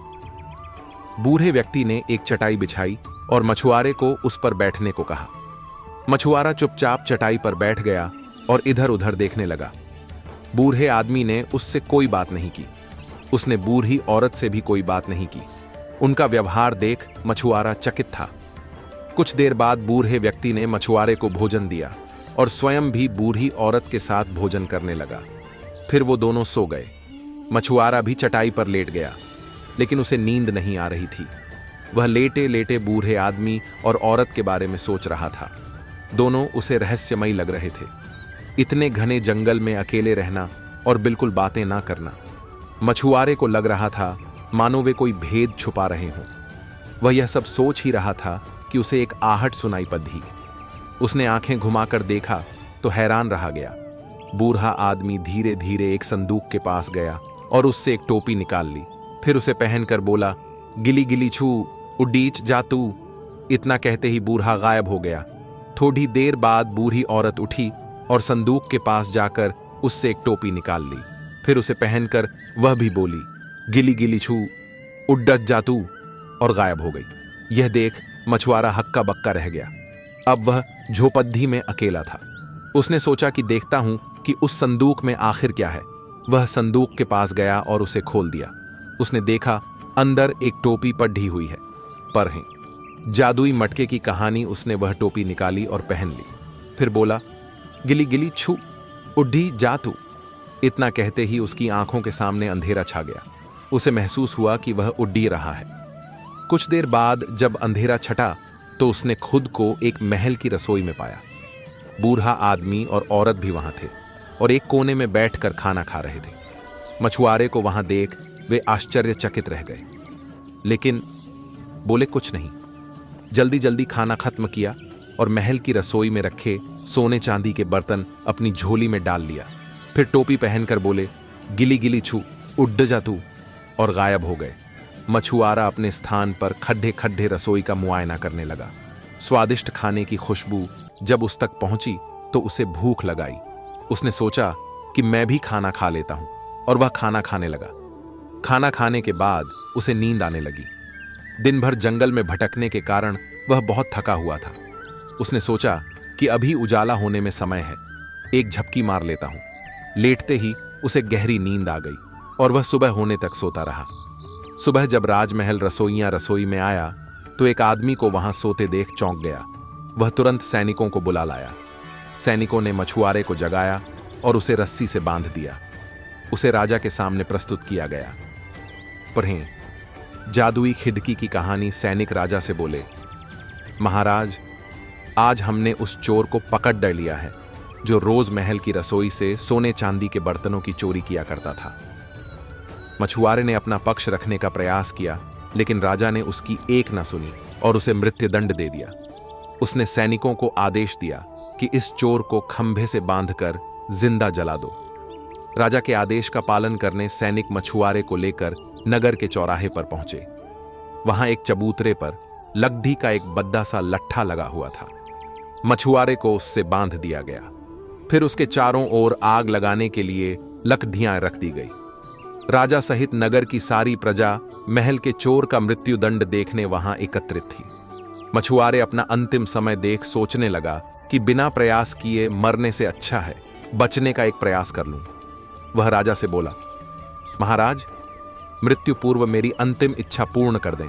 बूढ़े व्यक्ति ने एक चटाई बिछाई और मछुआरे को उस पर बैठने को कहा। मछुआरा चुपचाप चटाई पर बैठ गया और इधर उधर देखने लगा। बूढ़े आदमी ने उससे कोई बात नहीं की। उसने बूढ़ी औरत से भी कोई बात नहीं की। उनका व्यवहार देख मछुआरा चकित था। कुछ देर बाद बूढ़े व्यक्ति ने मछुआरे को भोजन दिया और स्वयं भी बूढ़ी औरत के साथ भोजन करने लगा। फिर वो दोनों सो गए। मछुआरा भी चटाई पर लेट गया, लेकिन उसे नींद नहीं आ रही थी। वह लेटे लेटे बूढ़े आदमी और औरत के बारे में सोच रहा था। दोनों उसे रहस्यमयी लग रहे थे। इतने घने जंगल में अकेले रहना और बिल्कुल बातें ना करना। मछुआरे को लग रहा था मानो वे कोई भेद छुपा रहे हों। वह यह सब सोच ही रहा था कि उसे एक आहट सुनाई पड़ी। उसने आंखें घुमाकर देखा तो हैरान रह गया। बूढ़ा आदमी धीरे धीरे एक संदूक के पास गया और उससे एक टोपी निकाल ली। फिर उसे पहनकर बोला, गिली गिली छू उड्डीच जातू। इतना कहते ही बूढ़ा गायब हो गया। थोड़ी देर बाद बूढ़ी औरत उठी और संदूक के पास जाकर उससे एक टोपी निकाल ली। फिर उसे पहनकर वह भी बोली, गिली गिली छू उड्डत जातू, और गायब हो गई। यह देख मछुआरा हक्का बक्का रह गया। अब वह झोपड़ी में अकेला था। उसने सोचा कि देखता हूं कि उस संदूक में आखिर क्या है। वह संदूक के पास गया और उसे खोल दिया। उसने देखा अंदर एक टोपी पढ़ी हुई है। पढ़ें जादुई मटके की कहानी। उसने वह टोपी निकाली और पहन ली। फिर बोला, गिली गिली छू उड्डी जातू। इतना कहते ही उसकी आंखों के सामने अंधेरा छा गया। उसे महसूस हुआ कि वह उड्डी रहा है। कुछ देर बाद जब अंधेरा छटा तो उसने खुद को एक महल की रसोई में पाया। बूढ़ा आदमी और औरत भी वहां थे और एक कोने में बैठकर खाना खा रहे थे। मछुआरे को वहां देख वे आश्चर्यचकित रह गए, लेकिन बोले कुछ नहीं। जल्दी जल्दी खाना खत्म किया और महल की रसोई में रखे सोने चांदी के बर्तन अपनी झोली में डाल लिया। फिर टोपी पहनकर बोले, गिली गिली छू उड्ड जा तू, और गायब हो गए। मछुआरा अपने स्थान पर खड्डे खड्डे रसोई का मुआयना करने लगा। स्वादिष्ट खाने की खुशबू जब उस तक पहुंची तो उसे भूख लगाई। उसने सोचा कि मैं भी खाना खा लेता हूं, और वह खाना खाने लगा। खाना खाने के बाद उसे नींद आने लगी। दिन भर जंगल में भटकने के कारण वह बहुत थका हुआ था। उसने सोचा कि अभी उजाला होने में समय है, एक झपकी मार लेता हूं। लेटते ही उसे गहरी नींद आ गई और वह सुबह होने तक सोता रहा। सुबह जब राजमहल रसोइया रसोई में आया तो एक आदमी को वहां सोते देख चौंक गया। वह तुरंत सैनिकों को बुला लाया। सैनिकों ने मछुआरे को जगाया और उसे रस्सी से बांध दिया। उसे राजा के सामने प्रस्तुत किया गया। पढ़ें जादुई खिड़की की कहानी। सैनिक राजा से बोले, महाराज, आज हमने उस चोर को पकड़ डर लिया है जो रोज महल की रसोई से सोने चांदी के बर्तनों की चोरी किया करता था। मछुआरे ने अपना पक्ष रखने का प्रयास किया, लेकिन राजा ने उसकी एक न सुनी और उसे मृत्युदंड दे दिया। उसने सैनिकों को आदेश दिया कि इस चोर को खंभे से बांधकर जिंदा जला दो। राजा के आदेश का पालन करने सैनिक मछुआरे को लेकर नगर के चौराहे पर पहुंचे। वहां एक चबूतरे पर लकड़ी का एक बद्दा सा लट्ठा लगा हुआ था। मछुआरे को उससे बांध दिया गया। फिर उसके चारों ओर आग लगाने के लिए लकड़ियां रख दी गई। राजा सहित नगर की सारी प्रजा महल के चोर का मृत्युदंड देखने वहां एकत्रित थी। मछुआरे अपना अंतिम समय देख सोचने लगा कि बिना प्रयास किए मरने से अच्छा है बचने का एक प्रयास कर लूं। वह राजा से बोला, महाराज, मृत्यु पूर्व मेरी अंतिम इच्छा पूर्ण कर दें।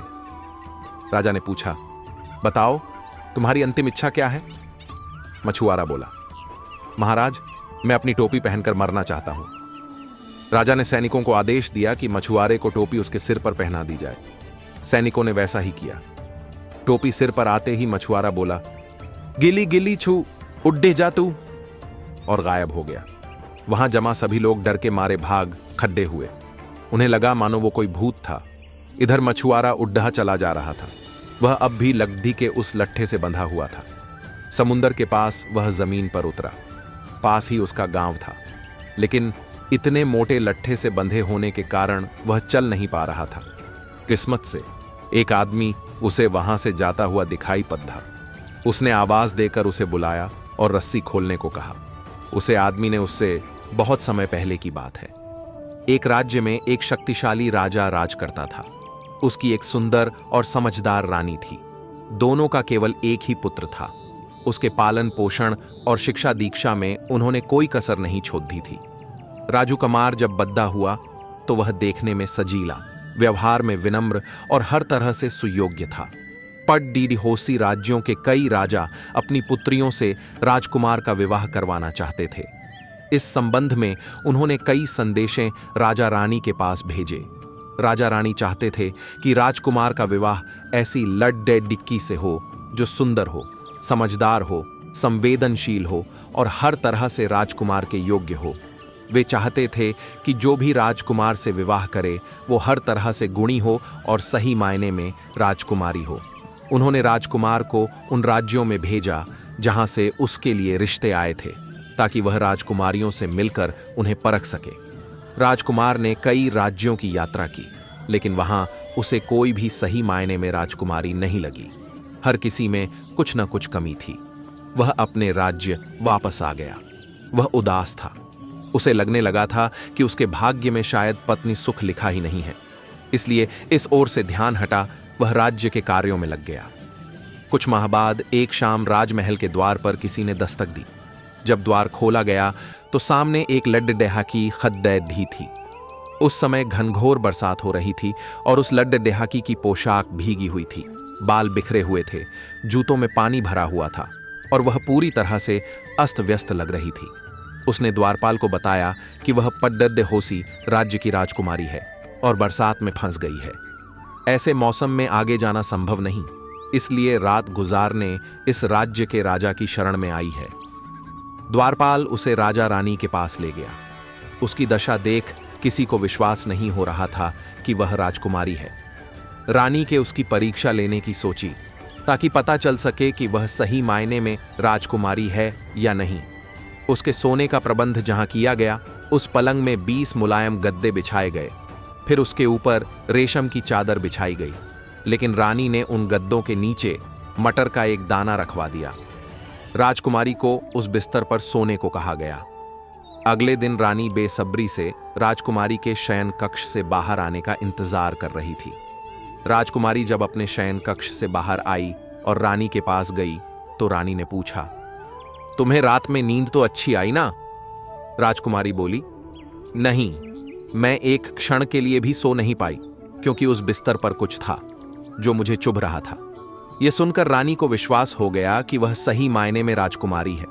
राजा ने पूछा, बताओ तुम्हारी अंतिम इच्छा क्या है? मछुआरा बोला, महाराज, मैं अपनी टोपी पहनकर मरना चाहता हूं। राजा ने सैनिकों को आदेश दिया कि मछुआरे को टोपी उसके सिर पर पहना दी जाए। सैनिकों ने वैसा ही किया। टोपी सिर पर आते ही मछुआरा बोला, गिली गिली छू उड्डे जा तू, और गायब हो गया। वहां जमा सभी लोग डर के मारे भाग खड्डे हुए। उन्हें लगा मानो वो कोई भूत था। इधर मछुआरा उड्डा चला जा रहा था। वह अब भी लकड़ी के उस लट्ठे से बंधा हुआ था। समुंदर के पास वह जमीन पर उतरा। पास ही उसका गांव था, लेकिन इतने मोटे लट्ठे से बंधे होने के कारण वह चल नहीं पा रहा था। किस्मत से एक आदमी उसे वहां से जाता हुआ दिखाई पड़ा। उसने आवाज देकर उसे बुलाया और रस्सी खोलने को कहा। उसे आदमी ने उससे बहुत समय पहले की बात है। एक राज्य में एक शक्तिशाली राजा राज करता था। उसकी एक सुंदर और समझदार रानी थी। दोनों का केवल एक ही पुत्र था। उसके पालन पोषण और शिक्षा दीक्षा में उन्होंने कोई कसर नहीं छोड़ दी थी। राजू कुमार जब बद्दा हुआ तो वह देखने में सजीला, व्यवहार में विनम्र और हर तरह से सुयोग्य था। पटडीडीहोसी राज्यों के कई राजा अपनी पुत्रियों से राजकुमार का विवाह करवाना चाहते थे। इस संबंध में उन्होंने कई संदेशें राजा रानी के पास भेजे। राजा रानी चाहते थे कि राजकुमार का विवाह ऐसी लड्डे डिक्की से हो जो सुंदर हो, समझदार हो, संवेदनशील हो और हर तरह से राजकुमार के योग्य हो। वे चाहते थे कि जो भी राजकुमार से विवाह करे वो हर तरह से गुणी हो और सही मायने में राजकुमारी हो। उन्होंने राजकुमार को उन राज्यों में भेजा जहां से उसके लिए रिश्ते आए थे, ताकि वह राजकुमारियों से मिलकर उन्हें परख सके। राजकुमार ने कई राज्यों की यात्रा की, लेकिन वहां उसे कोई भी सही मायने में राजकुमारी नहीं लगी। हर किसी में कुछ न कुछ कमी थी। वह अपने राज्य वापस आ गया। वह उदास था। उसे लगने लगा था कि उसके भाग्य में शायद पत्नी सुख लिखा ही नहीं है। इसलिए इस ओर से ध्यान हटा, वह राज्य के कार्यों में लग गया। कुछ माह बाद एक शाम राजमहल के द्वार पर किसी ने दस्तक दी। जब द्वार खोला गया तो सामने एक लड्डडेहा की खद्दैधी थी। उस समय घनघोर बरसात हो रही थी और उस लड्डडेहाकी की पोशाक भीगी हुई थी, बाल बिखरे हुए थे, जूतों में पानी भरा हुआ था और वह पूरी तरह से अस्त व्यस्त लग रही थी। उसने द्वारपाल को बताया कि वह पटडीडीहोसी राज्य की राजकुमारी है और बरसात में फंस गई है। ऐसे मौसम में आगे जाना संभव नहीं, इसलिए रात गुजारने इस राज्य के राजा की शरण में आई है। द्वारपाल उसे राजा रानी के पास ले गया। उसकी दशा देख किसी को विश्वास नहीं हो रहा था कि वह राजकुमारी है। रानी के उसकी परीक्षा लेने की सोची, ताकि पता चल सके कि वह सही मायने में राजकुमारी है या नहीं। उसके सोने का प्रबंध जहां किया गया, उस पलंग में 20 मुलायम गद्दे बिछाए गए। फिर उसके ऊपर रेशम की चादर बिछाई गई, लेकिन रानी ने उन गद्दों के नीचे मटर का एक दाना रखवा दिया। राजकुमारी को उस बिस्तर पर सोने को कहा गया। अगले दिन रानी बेसब्री से राजकुमारी के शयन कक्ष से बाहर आने का इंतजार कर रही थी। राजकुमारी जब अपने शयन कक्ष से बाहर आई और रानी के पास गई तो रानी ने पूछा, तुम्हें रात में नींद तो अच्छी आई ना? राजकुमारी बोली, नहीं, मैं एक क्षण के लिए भी सो नहीं पाई, क्योंकि उस बिस्तर पर कुछ था जो मुझे चुभ रहा था। यह सुनकर रानी को विश्वास हो गया कि वह सही मायने में राजकुमारी है।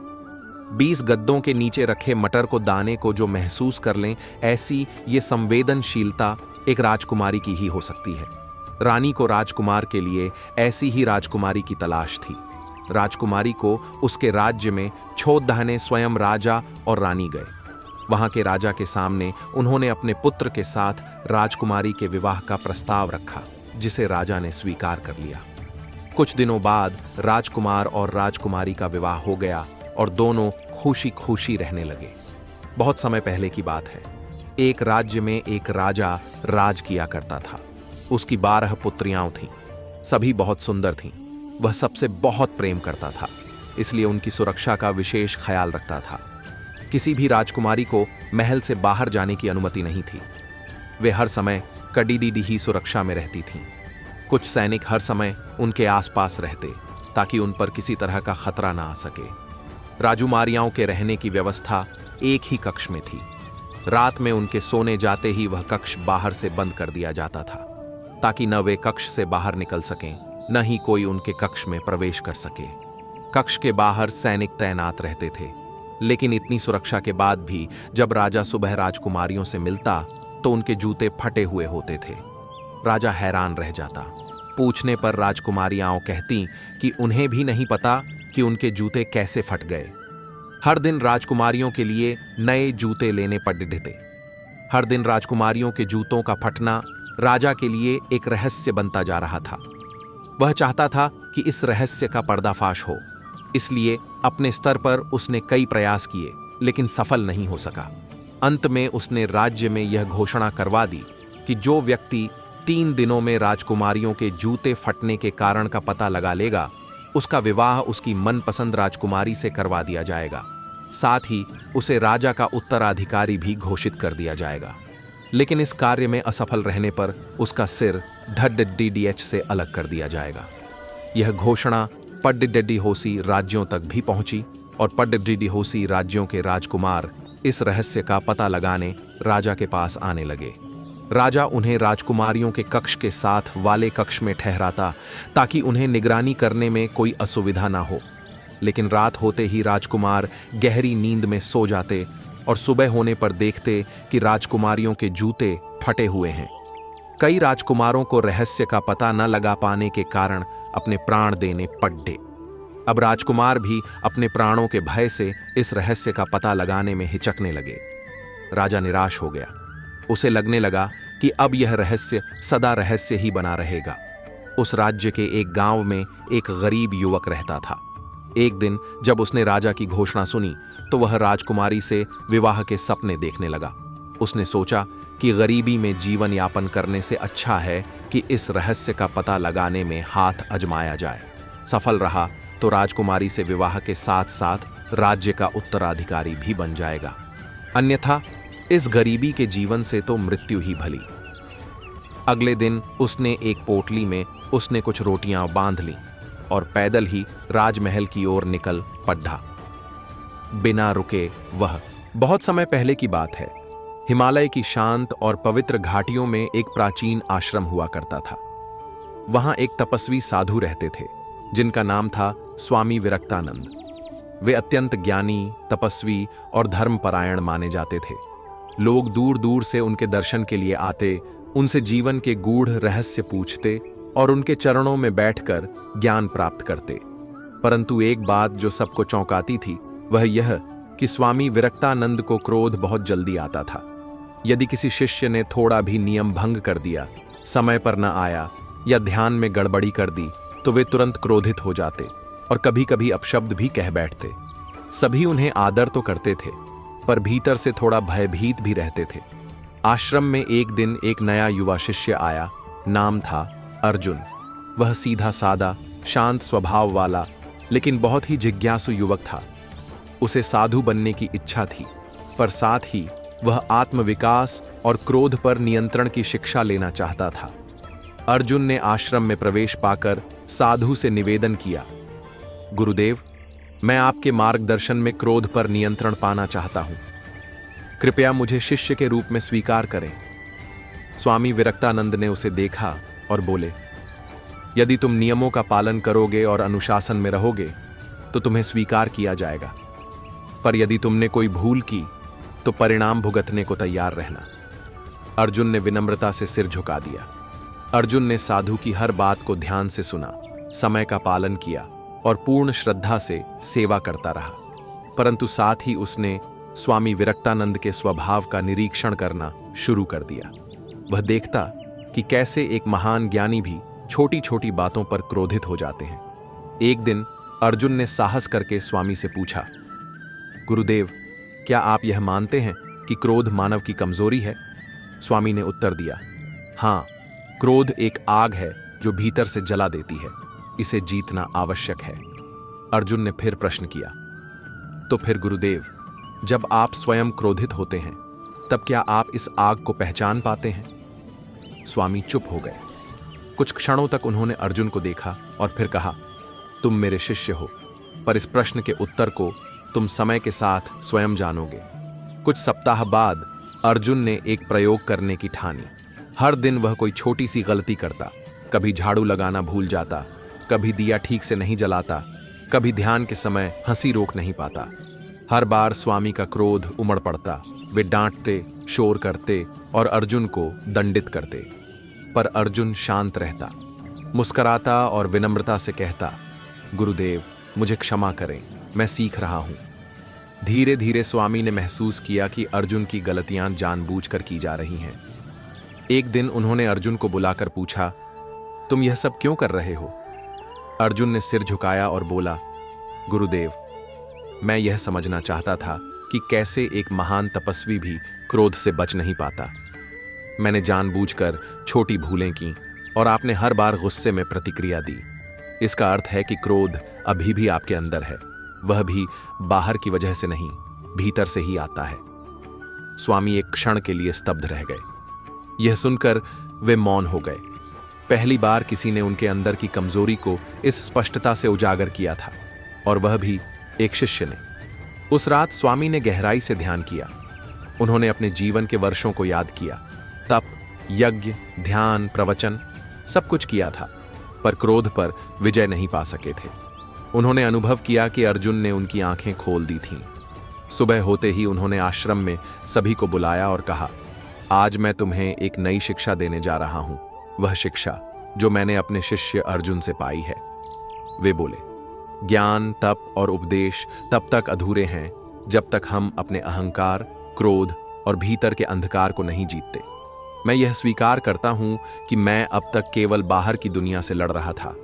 20 गद्दों के नीचे रखे मटर को दाने को जो महसूस कर लें, ऐसी ये संवेदनशीलता एक राजकुमारी की ही हो सकती है। रानी को राजकुमार के लिए ऐसी ही राजकुमारी की तलाश थी। राजकुमारी को उसके राज्य में छोड़ स्वयं राजा और रानी गए। वहां के राजा के सामने उन्होंने अपने पुत्र के साथ राजकुमारी के विवाह का प्रस्ताव रखा, जिसे राजा ने स्वीकार कर लिया। कुछ दिनों बाद राजकुमार और राजकुमारी का विवाह हो गया और दोनों खुशी खुशी रहने लगे। बहुत समय पहले की बात है। एक राज्य में एक राजा राज किया करता था। उसकी 12 पुत्रियां थीं। सभी बहुत सुंदर थीं। वह सबसे बहुत प्रेम करता था, इसलिए उनकी सुरक्षा का विशेष ख्याल रखता था। किसी भी राजकुमारी को महल से बाहर जाने की अनुमति नहीं थी। वे हर समय कड़ीडीडी ही सुरक्षा में रहती थीं। कुछ सैनिक हर समय उनके आसपास रहते, ताकि उन पर किसी तरह का खतरा ना आ सके। राजकुमारियों के रहने की व्यवस्था एक ही कक्ष में थी। रात में उनके सोने जाते ही वह कक्ष बाहर से बंद कर दिया जाता था, ताकि न वे कक्ष से बाहर निकल सकें, न ही कोई उनके कक्ष में प्रवेश कर सके। कक्ष के बाहर सैनिक तैनात रहते थे, लेकिन इतनी सुरक्षा के बाद भी जब राजा सुबह राजकुमारियों से मिलता तो उनके जूते फटे हुए होते थे। राजा हैरान रह जाता। पूछने पर राजकुमारियां कहती कि उन्हें भी नहीं पता कि उनके जूते कैसे फट गए। हर दिन राजकुमारियों के लिए नए जूते लेने पड़ते थे। हर दिन राजकुमारियों के जूतों का फटना राजा के लिए एक रहस्य बनता जा रहा था। वह चाहता था कि इस रहस्य का पर्दाफाश हो, इसलिए अपने स्तर पर उसने कई प्रयास किए, लेकिन सफल नहीं हो सका। अंत में उसने राज्य में यह घोषणा करवा दी कि जो व्यक्ति 3 दिनों में राजकुमारियों के जूते फटने के कारण का पता लगा लेगा, उसका विवाह उसकी मनपसंद राजकुमारी से करवा दिया जाएगा। साथ ही उसे राजा का उत्तराधिकारी भी घोषित कर दिया जाएगा। लेकिन इस कार्य में असफल रहने पर उसका सिर ढड्डीडीएच से अलग कर दिया जाएगा। यह घोषणा पड्डिड्डीहोसी राज्यों तक भी पहुंची और पड्डिड्डीहोसी राज्यों के राजकुमार इस रहस्य का पता लगाने राजा के पास आने लगे। राजा उन्हें राजकुमारियों के कक्ष के साथ वाले कक्ष में ठहराता ताकि उन्हें निगरानी करने में कोई असुविधा ना हो। लेकिन रात होते ही राजकुमार गहरी नींद में सो जाते और सुबह होने पर देखते कि राजकुमारियों के जूते फटे हुए हैं। कई राजकुमारों को रहस्य का पता न लगा पाने के कारण अपने प्राण देने पड़े। अब राजकुमार भी अपने प्राणों के भय से इस रहस्य का पता लगाने में हिचकने लगे। राजा निराश हो गया। उसे लगने लगा कि अब यह रहस्य सदा रहस्य ही बना रहेगा। उस राज्य के एक गांव में एक गरीब युवक रहता था। एक दिन जब उसने राजा की घोषणा सुनी तो वह राजकुमारी से विवाह के सपने देखने लगा। उसने सोचा कि गरीबी में जीवन यापन करने से अच्छा है कि इस रहस्य का पता लगाने में हाथ आजमाया जाए। सफल रहा तो राजकुमारी से विवाह के साथ साथ राज्य का उत्तराधिकारी भी बन जाएगा, अन्यथा इस गरीबी के जीवन से तो मृत्यु ही भली। अगले दिन उसने एक पोटली में उसने कुछ रोटियां बांध ली और पैदल ही राजमहल की ओर निकल पड़ा। बिना रुके वह बहुत समय पहले की बात है। हिमालय की शांत और पवित्र घाटियों में एक प्राचीन आश्रम हुआ करता था। वहां एक तपस्वी साधु रहते थे जिनका नाम था स्वामी विरक्तानंद। वे अत्यंत ज्ञानी, तपस्वी और धर्मपरायण माने जाते थे। लोग दूर दूर से उनके दर्शन के लिए आते, उनसे जीवन के गूढ़ रहस्य पूछते और उनके चरणों में बैठकर ज्ञान प्राप्त करते। परंतु एक बात जो सबको चौंकाती थी वह यह कि स्वामी विरक्तानंद को क्रोध बहुत जल्दी आता था। यदि किसी शिष्य ने थोड़ा भी नियम भंग कर दिया, समय पर न आया या ध्यान में गड़बड़ी कर दी तो वे तुरंत क्रोधित हो जाते और कभी कभी अपशब्द भी कह बैठते। सभी उन्हें आदर तो करते थे पर भीतर से थोड़ा भयभीत भी रहते थे। आश्रम में एक दिन एक नया युवा शिष्य आया। नाम था अर्जुन। वह सीधा सादा, शांत स्वभाव वाला लेकिन बहुत ही जिज्ञासु युवक था। उसे साधु बनने की इच्छा थी, पर साथ ही वह आत्मविकास और क्रोध पर नियंत्रण की शिक्षा लेना चाहता था। अर्जुन ने आश्रम में प्रवेश पाकर साधु से निवेदन किया, गुरुदेव, मैं आपके मार्गदर्शन में क्रोध पर नियंत्रण पाना चाहता हूं। कृपया मुझे शिष्य के रूप में स्वीकार करें। स्वामी विरक्तानंद ने उसे देखा और बोले, यदि तुम नियमों का पालन करोगे और अनुशासन में रहोगे तो तुम्हें स्वीकार किया जाएगा, पर यदि तुमने कोई भूल की तो परिणाम भुगतने को तैयार रहना। अर्जुन ने विनम्रता से सिर झुका दिया। अर्जुन ने साधु की हर बात को ध्यान से सुना, समय का पालन किया और पूर्ण श्रद्धा से सेवा करता रहा। परंतु साथ ही उसने स्वामी विरक्तानंद के स्वभाव का निरीक्षण करना शुरू कर दिया। वह देखता कि कैसे एक महान ज्ञानी भी छोटी छोटी बातों पर क्रोधित हो जाते हैं। एक दिन अर्जुन ने साहस करके स्वामी से पूछा, गुरुदेव, क्या आप यह मानते हैं कि क्रोध मानव की कमजोरी है? स्वामी ने उत्तर दिया, हाँ, क्रोध एक आग है जो भीतर से जला देती है। इसे जीतना आवश्यक है। अर्जुन ने फिर प्रश्न किया, तो फिर गुरुदेव, जब आप स्वयं क्रोधित होते हैं तब क्या आप इस आग को पहचान पाते हैं? स्वामी चुप हो गए। कुछ क्षणों तक उन्होंने अर्जुन को देखा और फिर कहा, तुम मेरे शिष्य हो, पर इस प्रश्न के उत्तर को तुम समय के साथ स्वयं जानोगे। कुछ सप्ताह बाद अर्जुन ने एक प्रयोग करने की ठानी। हर दिन वह कोई छोटी सी गलती करता। कभी झाड़ू लगाना भूल जाता, कभी दिया ठीक से नहीं जलाता, कभी ध्यान के समय हंसी रोक नहीं पाता। हर बार स्वामी का क्रोध उमड़ पड़ता। वे डांटते, शोर करते और अर्जुन को दंडित करते, पर अर्जुन शांत रहता, मुस्कुराता और विनम्रता से कहता, गुरुदेव, मुझे क्षमा करें, मैं सीख रहा हूं। धीरे धीरे स्वामी ने महसूस किया कि अर्जुन की गलतियां जानबूझकर की जा रही हैं। एक दिन उन्होंने अर्जुन को बुलाकर पूछा, तुम यह सब क्यों कर रहे हो? अर्जुन ने सिर झुकाया और बोला, गुरुदेव, मैं यह समझना चाहता था कि कैसे एक महान तपस्वी भी क्रोध से बच नहीं पाता। मैंने जानबूझकर छोटी भूलें की और आपने हर बार गुस्से में प्रतिक्रिया दी। इसका अर्थ है कि क्रोध अभी भी आपके अंदर है, वह भी बाहर की वजह से नहीं, भीतर से ही आता है। स्वामी एक क्षण के लिए स्तब्ध रह गए। यह सुनकर वे मौन हो गए। पहली बार किसी ने उनके अंदर की कमजोरी को इस स्पष्टता से उजागर किया था, और वह भी एक शिष्य ने। उस रात स्वामी ने गहराई से ध्यान किया। उन्होंने अपने जीवन के वर्षों को याद किया। तप, यज्ञ, ध्यान, प्रवचन, सब कुछ किया था, पर क्रोध पर विजय नहीं पा सके थे। उन्होंने अनुभव किया कि अर्जुन ने उनकी आंखें खोल दी थीं। सुबह होते ही उन्होंने आश्रम में सभी को बुलाया और कहा, आज मैं तुम्हें एक नई शिक्षा देने जा रहा हूं, वह शिक्षा जो मैंने अपने शिष्य अर्जुन से पाई है। वे बोले, ज्ञान, तप और उपदेश तब तक अधूरे हैं जब तक हम अपने अहंकार, क्रोध और भीतर के अंधकार को नहीं जीतते। मैं यह स्वीकार करता हूं कि मैं अब तक केवल बाहर की दुनिया से लड़ रहा था,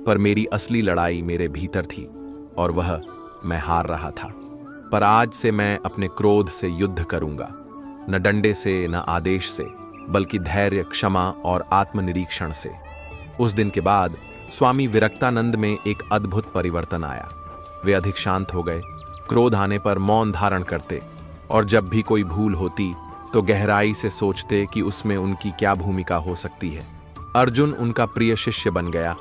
पर मेरी असली लड़ाई मेरे भीतर थी और वह मैं हार रहा था। पर आज से मैं अपने क्रोध से युद्ध करूंगा, न डंडे से, न आदेश से, बल्कि धैर्य, क्षमा और आत्मनिरीक्षण से। उस दिन के बाद स्वामी विरक्तानंद में एक अद्भुत परिवर्तन आया। वे अधिक शांत हो गए, क्रोध आने पर मौन धारण करते, और जब भी कोई भूल होती तो गहराई से सोचते कि उसमें उनकी क्या भूमिका हो सकती है। अर्जुन उनका प्रिय शिष्य बन गया,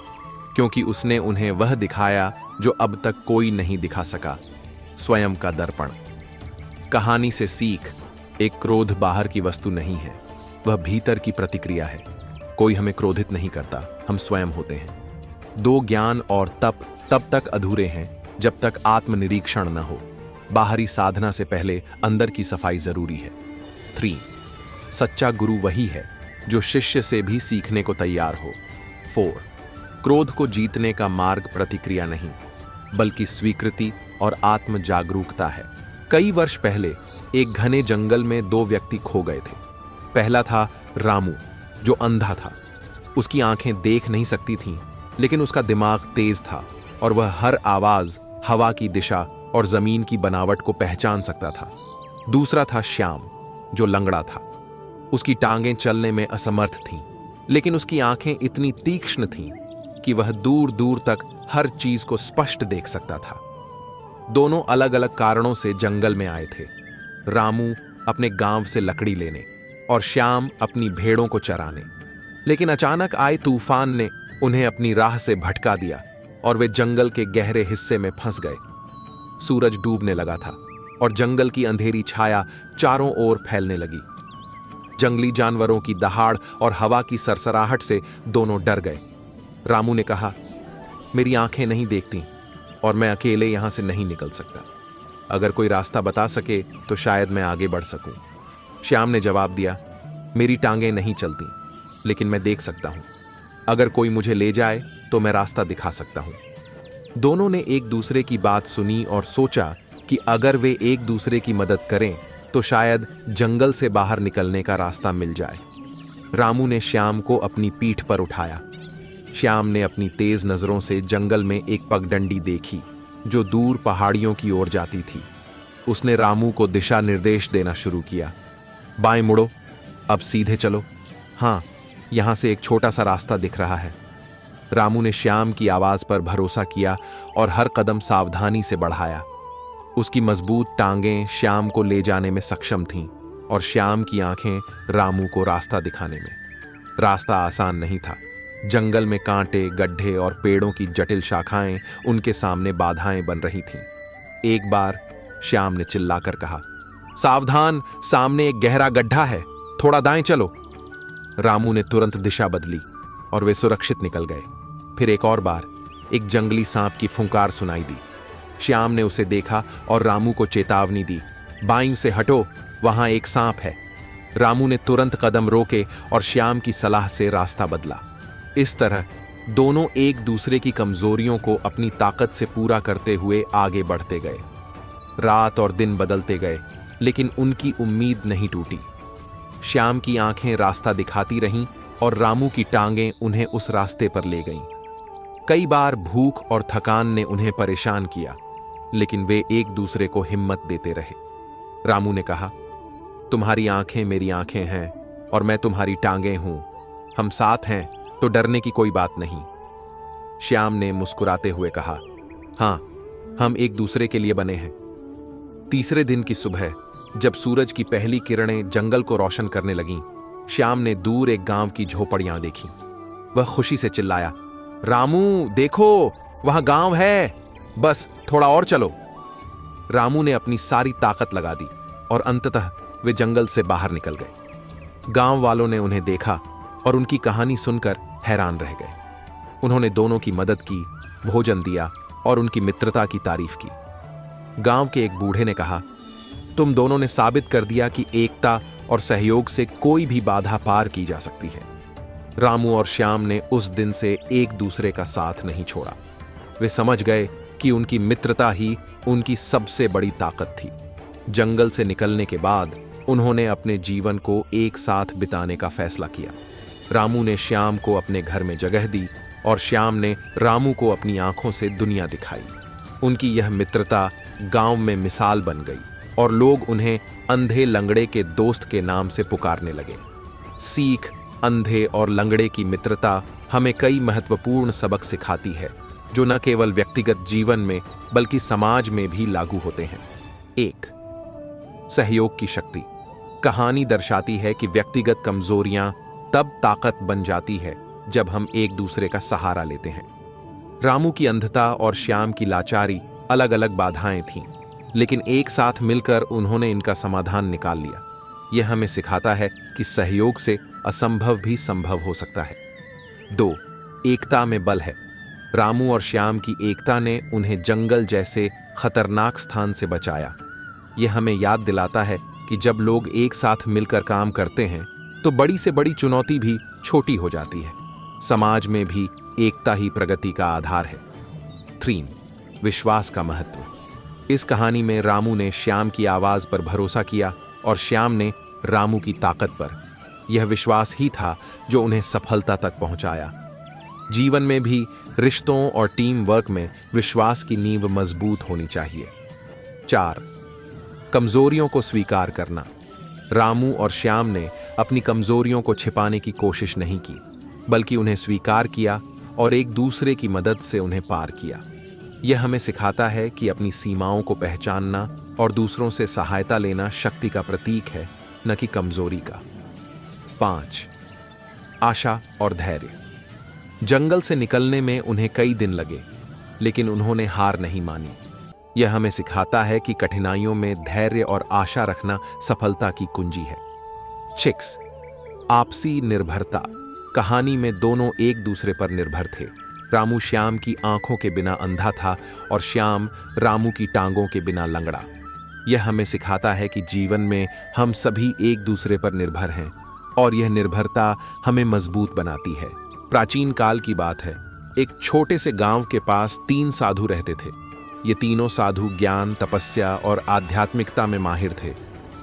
क्योंकि उसने उन्हें वह दिखाया जो अब तक कोई नहीं दिखा सका, स्वयं का दर्पण। कहानी से सीख, एक क्रोध बाहर की वस्तु नहीं है, वह भीतर की प्रतिक्रिया है। कोई हमें क्रोधित नहीं करता, हम स्वयं होते हैं। दो, ज्ञान और तप तब तक अधूरे हैं जब तक आत्मनिरीक्षण न हो। बाहरी साधना से पहले अंदर की सफाई जरूरी है। 3, सच्चा गुरु वही है जो शिष्य से भी सीखने को तैयार हो। 4, क्रोध को जीतने का मार्ग प्रतिक्रिया नहीं, बल्कि स्वीकृति और आत्म जागरूकता है। कई वर्ष पहले एक घने जंगल में 2 व्यक्ति खो गए थे। पहला था रामू, जो अंधा था। उसकी आंखें देख नहीं सकती थीं, लेकिन उसका दिमाग तेज था और वह हर आवाज, हवा की दिशा और जमीन की बनावट को पहचान सकता था। दूसरा था श्याम, जो लंगड़ा था। उसकी टांगें चलने में असमर्थ थीं, लेकिन उसकी आंखें इतनी तीक्ष्ण थीं कि वह दूर दूर तक हर चीज को स्पष्ट देख सकता था। दोनों अलग अलग कारणों से जंगल में आए थे। रामू अपने गांव से लकड़ी लेने और श्याम अपनी भेड़ों को चराने। लेकिन अचानक आए तूफान ने उन्हें अपनी राह से भटका दिया और वे जंगल के गहरे हिस्से में फंस गए। सूरज डूबने लगा था और जंगल की अंधेरी छाया चारों ओर फैलने लगी। जंगली जानवरों की दहाड़ और हवा की सरसराहट से दोनों डर गए। रामू ने कहा, मेरी आंखें नहीं देखती और मैं अकेले यहां से नहीं निकल सकता। अगर कोई रास्ता बता सके तो शायद मैं आगे बढ़ सकूं। श्याम ने जवाब दिया, मेरी टांगें नहीं चलती, लेकिन मैं देख सकता हूं। अगर कोई मुझे ले जाए तो मैं रास्ता दिखा सकता हूं। दोनों ने एक दूसरे की बात सुनी और सोचा कि अगर वे एक दूसरे की मदद करें तो शायद जंगल से बाहर निकलने का रास्ता मिल जाए। रामू ने श्याम को अपनी पीठ पर उठाया। श्याम ने अपनी तेज नजरों से जंगल में एक पगडंडी देखी जो दूर पहाड़ियों की ओर जाती थी। उसने रामू को दिशा निर्देश देना शुरू किया। बाएं मुड़ो, अब सीधे चलो। हाँ, यहां से एक छोटा सा रास्ता दिख रहा है। रामू ने श्याम की आवाज पर भरोसा किया और हर कदम सावधानी से बढ़ाया। उसकी मजबूत टांगें श्याम को ले जाने में सक्षम थीं और श्याम की आंखें रामू को रास्ता दिखाने में। रास्ता आसान नहीं था। जंगल में कांटे, गड्ढे और पेड़ों की जटिल शाखाएं उनके सामने बाधाएं बन रही थीं। एक बार श्याम ने चिल्लाकर कहा, सावधान, सामने एक गहरा गड्ढा है, थोड़ा दाएं चलो। रामू ने तुरंत दिशा बदली और वे सुरक्षित निकल गए। फिर एक और बार एक जंगली सांप की फुंकार सुनाई दी। श्याम ने उसे देखा और रामू को चेतावनी दी, बाईं से हटो, वहां एक सांप है। रामू ने तुरंत कदम रोके और श्याम की सलाह से रास्ता बदला। इस तरह दोनों एक दूसरे की कमजोरियों को अपनी ताकत से पूरा करते हुए आगे बढ़ते गए। रात और दिन बदलते गए, लेकिन उनकी उम्मीद नहीं टूटी। श्याम की आंखें रास्ता दिखाती रहीं और रामू की टांगें उन्हें उस रास्ते पर ले गईं। कई बार भूख और थकान ने उन्हें परेशान किया, लेकिन वे एक दूसरे को हिम्मत देते रहे। रामू ने कहा, तुम्हारी आंखें मेरी आंखें हैं और मैं तुम्हारी टांगें हूं। हम साथ हैं तो डरने की कोई बात नहीं। श्याम ने मुस्कुराते हुए कहा, हां, हम एक दूसरे के लिए बने हैं। तीसरे दिन की सुबह जब सूरज की पहली किरणें जंगल को रोशन करने लगीं, श्याम ने दूर एक गांव की झोपड़ियां देखी। वह खुशी से चिल्लाया, रामू देखो, वहां गांव है, बस थोड़ा और चलो। रामू ने अपनी सारी ताकत लगा दी और अंततः वे जंगल से बाहर निकल गए। गांव वालों ने उन्हें देखा और उनकी कहानी सुनकर हैरान रह गए। उन्होंने दोनों की मदद की, भोजन दिया और उनकी मित्रता की तारीफ की। गांव के एक बूढ़े ने कहा, तुम दोनों ने साबित कर दिया कि एकता और सहयोग से कोई भी बाधा पार की जा सकती है। रामू और श्याम ने उस दिन से एक दूसरे का साथ नहीं छोड़ा। वे समझ गए कि उनकी मित्रता ही उनकी सबसे बड़ी ताकत थी। जंगल से निकलने के बाद उन्होंने अपने जीवन को एक साथ बिताने का फैसला किया। रामू ने श्याम को अपने घर में जगह दी और श्याम ने रामू को अपनी आंखों से दुनिया दिखाई। उनकी यह मित्रता गांव में मिसाल बन गई और लोग उन्हें अंधे लंगड़े के दोस्त के नाम से पुकारने लगे। सीख, अंधे और लंगड़े की मित्रता हमें कई महत्वपूर्ण सबक सिखाती है, जो न केवल व्यक्तिगत जीवन में बल्कि समाज में भी लागू होते हैं। 1. सहयोग की शक्ति। कहानी दर्शाती है कि व्यक्तिगत कमजोरियां तब ताकत बन जाती है जब हम एक दूसरे का सहारा लेते हैं। रामू की अंधता और श्याम की लाचारी अलग अलग बाधाएं थीं, लेकिन एक साथ मिलकर उन्होंने इनका समाधान निकाल लिया। यह हमें सिखाता है कि सहयोग से असंभव भी संभव हो सकता है। 2. एकता में बल है। रामू और श्याम की एकता ने उन्हें जंगल जैसे खतरनाक स्थान से बचाया। यह हमें याद दिलाता है कि जब लोग एक साथ मिलकर काम करते हैं तो बड़ी से बड़ी चुनौती भी छोटी हो जाती है। समाज में भी एकता ही प्रगति का आधार है। 3. विश्वास का महत्व। इस कहानी में रामू ने श्याम की आवाज पर भरोसा किया और श्याम ने रामू की ताकत पर। यह विश्वास ही था जो उन्हें सफलता तक पहुंचाया। जीवन में भी रिश्तों और टीम वर्क में विश्वास की नींव मजबूत होनी चाहिए। 4. कमजोरियों को स्वीकार करना। रामू और श्याम ने अपनी कमजोरियों को छिपाने की कोशिश नहीं की, बल्कि उन्हें स्वीकार किया और एक दूसरे की मदद से उन्हें पार किया। यह हमें सिखाता है कि अपनी सीमाओं को पहचानना और दूसरों से सहायता लेना शक्ति का प्रतीक है, न कि कमजोरी का। 5. आशा और धैर्य। जंगल से निकलने में उन्हें कई दिन लगे, लेकिन उन्होंने हार नहीं मानी। यह हमें सिखाता है कि कठिनाइयों में धैर्य और आशा रखना सफलता की कुंजी है। 6. आपसी निर्भरता। कहानी में दोनों एक दूसरे पर निर्भर थे। रामू श्याम की आंखों के बिना अंधा था और श्याम रामू की टांगों के बिना लंगड़ा। यह हमें सिखाता है कि जीवन में हम सभी एक दूसरे पर निर्भर हैं और यह निर्भरता हमें मजबूत बनाती है। प्राचीन काल की बात है। एक छोटे से गांव के पास 3 साधु रहते थे। ये तीनों साधु ज्ञान, तपस्या और आध्यात्मिकता में माहिर थे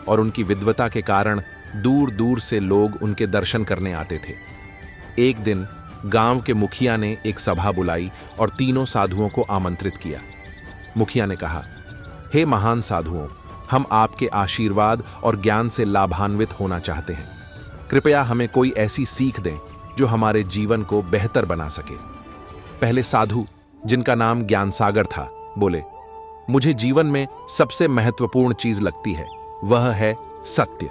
और उनकी विद्वता के कारण दूर दूर से लोग उनके दर्शन करने आते थे। एक दिन गांव के मुखिया ने एक सभा बुलाई और तीनों साधुओं को आमंत्रित किया। मुखिया ने कहा, हे महान साधुओं, हम आपके आशीर्वाद और ज्ञान से लाभान्वित होना चाहते हैं। कृपया हमें कोई ऐसी सीख दें जो हमारे जीवन को बेहतर बना सके। पहले साधु, जिनका नाम ज्ञान सागर था, बोले, मुझे जीवन में सबसे महत्वपूर्ण चीज लगती है, वह है सत्य।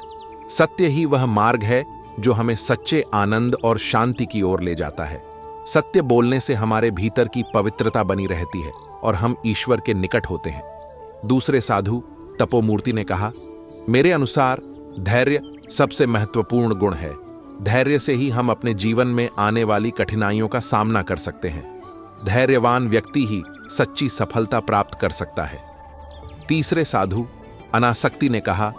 सत्य ही वह मार्ग है जो हमें सच्चे आनंद और शांति की ओर ले जाता है। सत्य बोलने से हमारे भीतर की पवित्रता बनी रहती है और हम ईश्वर के निकट होते हैं। दूसरे साधु तपोमूर्ति ने कहा, मेरे अनुसार धैर्य सबसे महत्वपूर्ण गुण है। धैर्य से ही हम अपने जीवन में आने वाली कठिनाइयों का सामना कर सकते हैं। धैर्यवान व्यक्ति ही सच्ची सफलता प्राप्त कर सकता है। तीसरे साधु अनासक्ति ने कहा,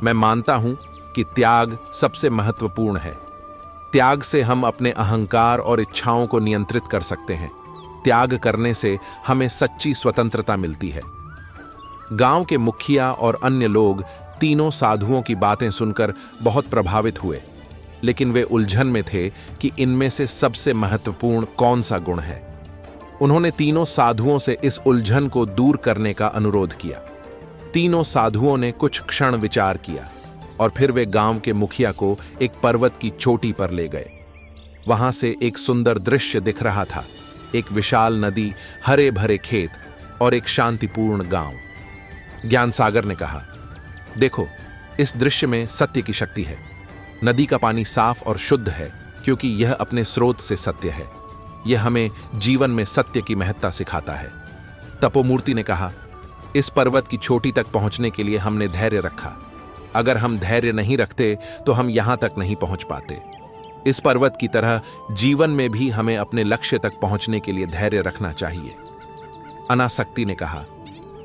मैं मानता हूं कि त्याग सबसे महत्वपूर्ण है। त्याग से हम अपने अहंकार और इच्छाओं को नियंत्रित कर सकते हैं। त्याग करने से हमें सच्ची स्वतंत्रता मिलती है। गांव के मुखिया और अन्य लोग तीनों साधुओं की बातें सुनकर बहुत प्रभावित हुए, लेकिन वे उलझन में थे कि इनमें से सबसे महत्वपूर्ण कौन सा गुण है। उन्होंने तीनों साधुओं से इस उलझन को दूर करने का अनुरोध किया। तीनों साधुओं ने कुछ क्षण विचार किया और फिर वे गांव के मुखिया को एक पर्वत की चोटी पर ले गए। वहां से एक सुंदर दृश्य दिख रहा था, एक विशाल नदी, हरे भरे खेत और एक शांतिपूर्ण गांव। ज्ञान सागर ने कहा, देखो, इस दृश्य में सत्य की शक्ति है। नदी का पानी साफ और शुद्ध है क्योंकि यह अपने स्रोत से सत्य है। यह हमें जीवन में सत्य की महत्ता सिखाता है। तपोमूर्ति ने कहा, इस पर्वत की चोटी तक पहुंचने के लिए हमने धैर्य रखा। अगर हम धैर्य नहीं रखते तो हम यहां तक नहीं पहुंच पाते। इस पर्वत की तरह जीवन में भी हमें अपने लक्ष्य तक पहुंचने के लिए धैर्य रखना चाहिए। अनासक्ति ने कहा,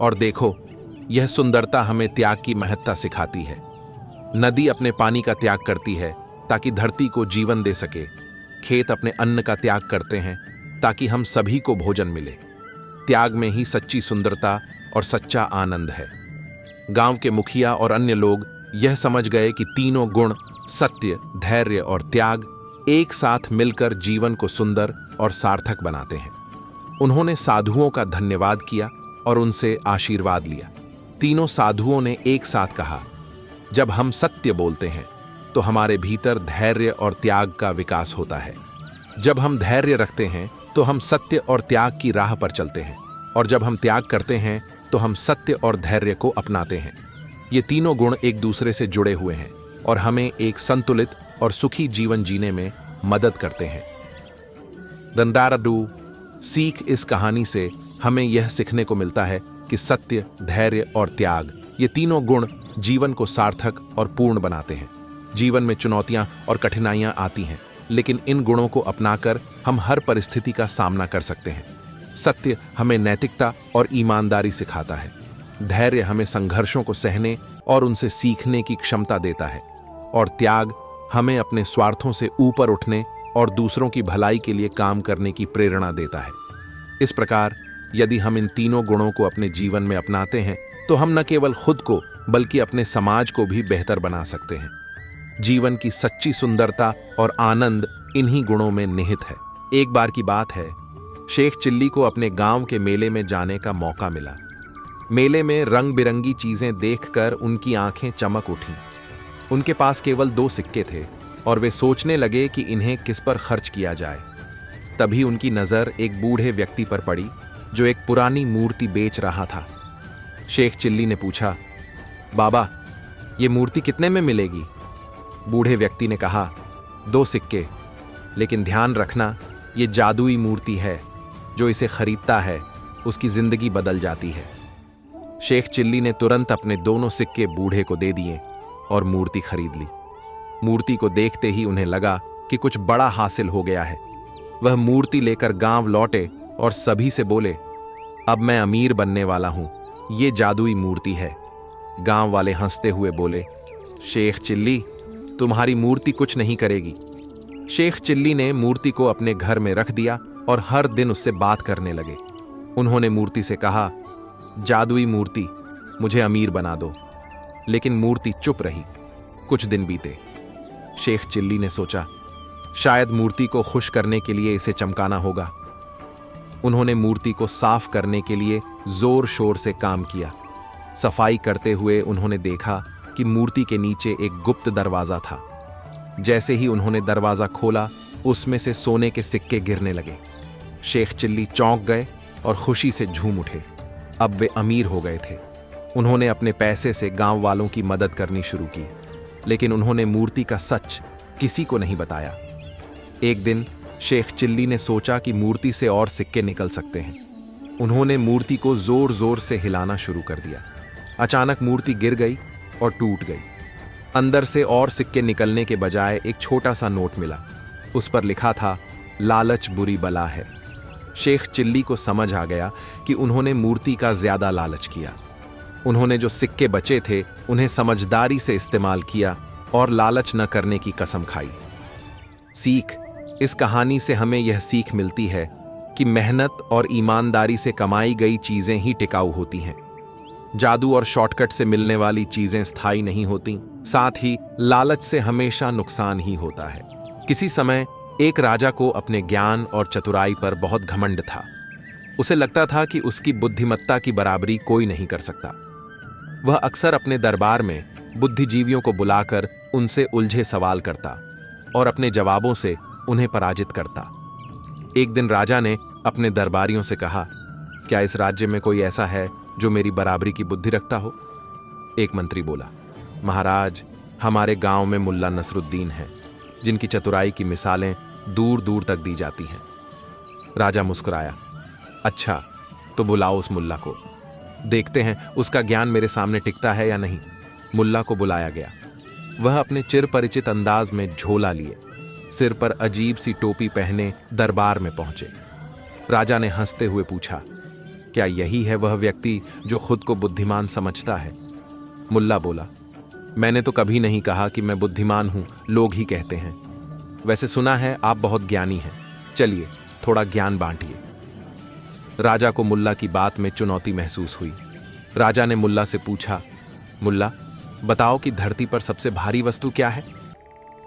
और देखो, यह सुंदरता हमें त्याग की महत्ता सिखाती है। नदी अपने पानी का त्याग करती है ताकि धरती को जीवन दे सके। खेत अपने अन्न का त्याग करते हैं ताकि हम सभी को भोजन मिले। त्याग में ही सच्ची सुंदरता और सच्चा आनंद है। गांव के मुखिया और अन्य लोग यह समझ गए कि तीनों गुण, सत्य, धैर्य और त्याग, एक साथ मिलकर जीवन को सुंदर और सार्थक बनाते हैं। उन्होंने साधुओं का धन्यवाद किया और उनसे आशीर्वाद लिया। तीनों साधुओं ने एक साथ कहा, जब हम सत्य बोलते हैं तो हमारे भीतर धैर्य और त्याग का विकास होता है। जब हम धैर्य रखते हैं तो हम सत्य और त्याग की राह पर चलते हैं, और जब हम त्याग करते हैं तो हम सत्य और धैर्य को अपनाते हैं। ये तीनों गुण एक दूसरे से जुड़े हुए हैं और हमें एक संतुलित और सुखी जीवन जीने में मदद करते हैं। दंडाराडू सीख इस कहानी से हमें यह सीखने को मिलता है कि सत्य, धैर्य और त्याग, ये तीनों गुण जीवन को सार्थक और पूर्ण बनाते हैं। जीवन में चुनौतियां और कठिनाइयां आती हैं, लेकिन इन गुणों को अपनाकर हम हर परिस्थिति का सामना कर सकते हैं। सत्य हमें नैतिकता और ईमानदारी सिखाता है। धैर्य हमें संघर्षों को सहने और उनसे सीखने की क्षमता देता है, और त्याग हमें अपने स्वार्थों से ऊपर उठने और दूसरों की भलाई के लिए काम करने की प्रेरणा देता है। इस प्रकार यदि हम इन तीनों गुणों को अपने जीवन में अपनाते हैं तो हम न केवल खुद को बल्कि अपने समाज को भी बेहतर बना सकते हैं। जीवन की सच्ची सुंदरता और आनंद इन्हीं गुणों में निहित है। एक बार की बात है, शेख चिल्ली को अपने गांव के मेले में जाने का मौका मिला। मेले में रंग बिरंगी चीजें देखकर उनकी आंखें चमक उठीं। उनके पास केवल 2 सिक्के थे और वे सोचने लगे कि इन्हें किस पर खर्च किया जाए। तभी उनकी नजर एक बूढ़े व्यक्ति पर पड़ी जो एक पुरानी मूर्ति बेच रहा था। शेख चिल्ली ने पूछा, बाबा, ये मूर्ति कितने में मिलेगी? बूढ़े व्यक्ति ने कहा, 2 सिक्के, लेकिन ध्यान रखना, ये जादुई मूर्ति है। जो इसे खरीदता है उसकी जिंदगी बदल जाती है। शेख चिल्ली ने तुरंत अपने दोनों सिक्के बूढ़े को दे दिए और मूर्ति खरीद ली। मूर्ति को देखते ही उन्हें लगा कि कुछ बड़ा हासिल हो गया है। वह मूर्ति लेकर गांव लौटे और सभी से बोले, अब मैं अमीर बनने वाला हूं, ये जादुई मूर्ति है। गांव वाले हंसते हुए बोले, शेख चिल्ली, तुम्हारी मूर्ति कुछ नहीं करेगी। शेख चिल्ली ने मूर्ति को अपने घर में रख दिया और हर दिन उससे बात करने लगे। उन्होंने मूर्ति से कहा, जादुई मूर्ति, मुझे अमीर बना दो। लेकिन मूर्ति चुप रही। कुछ दिन बीते। शेख चिल्ली ने सोचा, शायद मूर्ति को खुश करने के लिए इसे चमकाना होगा। उन्होंने मूर्ति को साफ करने के लिए जोर शोर से काम किया। सफाई करते हुए उन्होंने देखा कि मूर्ति के नीचे एक गुप्त दरवाजा था। जैसे ही उन्होंने दरवाजा खोला, उसमें से सोने के सिक्के गिरने लगे। शेख चिल्ली चौंक गए और खुशी से झूम उठे। अब वे अमीर हो गए थे। उन्होंने अपने पैसे से गांव वालों की मदद करनी शुरू की, लेकिन उन्होंने मूर्ति का सच किसी को नहीं बताया। एक दिन शेख चिल्ली ने सोचा कि मूर्ति से और सिक्के निकल सकते हैं। उन्होंने मूर्ति को जोर जोर से हिलाना शुरू कर दिया। अचानक मूर्ति गिर गई और टूट गई। अंदर से और सिक्के निकलने के बजाय एक छोटा सा नोट मिला। उस पर लिखा था, लालच बुरी बला है। शेख चिल्ली को समझ आ गया कि उन्होंने मूर्ति का ज्यादा लालच किया। उन्होंने जो सिक्के बचे थे उन्हें समझदारी से इस्तेमाल किया और लालच न करने की कसम खाई। सीख, इस कहानी से हमें यह सीख मिलती है कि मेहनत और ईमानदारी से कमाई गई चीजें ही टिकाऊ होती हैं। जादू और शॉर्टकट से मिलने वाली चीजें स्थायी नहीं होती। साथ ही लालच से हमेशा नुकसान ही होता है। किसी समय एक राजा को अपने ज्ञान और चतुराई पर बहुत घमंड था। उसे लगता था कि उसकी बुद्धिमत्ता की बराबरी कोई नहीं कर सकता। वह अक्सर अपने दरबार में बुद्धिजीवियों को बुलाकर उनसे उलझे सवाल करता और अपने जवाबों से उन्हें पराजित करता। एक दिन राजा ने अपने दरबारियों से कहा, क्या इस राज्य में कोई ऐसा है जो मेरी बराबरी की बुद्धि रखता हो? एक मंत्री बोला, महाराज, हमारे गांव में मुल्ला नसरुद्दीन है, जिनकी चतुराई की मिसालें दूर दूर तक दी जाती हैं। राजा मुस्कुराया, अच्छा, तो बुलाओ उस मुल्ला को, देखते हैं उसका ज्ञान मेरे सामने टिकता है या नहीं। मुल्ला को बुलाया गया। वह अपने चिर परिचित अंदाज में झोला लिए, सिर पर अजीब सी टोपी पहने दरबार में पहुंचे। राजा ने हंसते हुए पूछा, क्या यही है वह व्यक्ति जो खुद को बुद्धिमान समझता है? मुल्ला बोला, मैंने तो कभी नहीं कहा कि मैं बुद्धिमान हूं, लोग ही कहते हैं। वैसे सुना है आप बहुत ज्ञानी हैं, चलिए थोड़ा ज्ञान बांटिए। राजा को मुल्ला की बात में चुनौती महसूस हुई। राजा ने मुल्ला से पूछा, मुल्ला, बताओ कि धरती पर सबसे भारी वस्तु क्या है?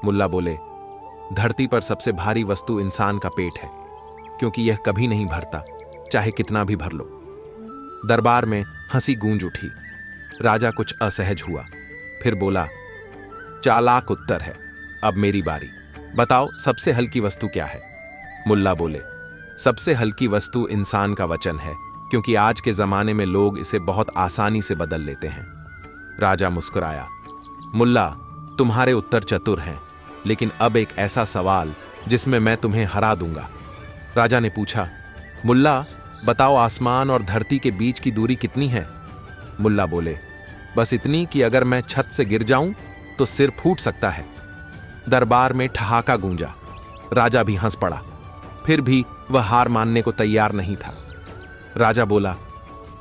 मुल्ला बोले, धरती पर सबसे भारी वस्तु इंसान का पेट है, क्योंकि यह कभी नहीं भरता, चाहे कितना भी भर लो। दरबार में हंसी गूंज उठी। राजा कुछ असहज हुआ, फिर बोला, चालाक उत्तर है, अब मेरी बारी, बताओ सबसे हल्की वस्तु क्या है? मुल्ला बोले, सबसे हल्की वस्तु इंसान का वचन है, क्योंकि आज के जमाने में लोग इसे बहुत आसानी से बदल लेते हैं। राजा मुस्कुराया, मुल्ला, तुम्हारे उत्तर चतुर हैं, लेकिन अब एक ऐसा सवाल जिसमें मैं तुम्हें हरा दूंगा। राजा ने पूछा, मुल्ला, बताओ आसमान और धरती के बीच की दूरी कितनी है? मुल्ला बोले, बस इतनी कि अगर मैं छत से गिर जाऊं तो सिर फूट सकता है। दरबार में ठहाका गूंजा। राजा भी हंस पड़ा, फिर भी वह हार मानने को तैयार नहीं था। राजा बोला,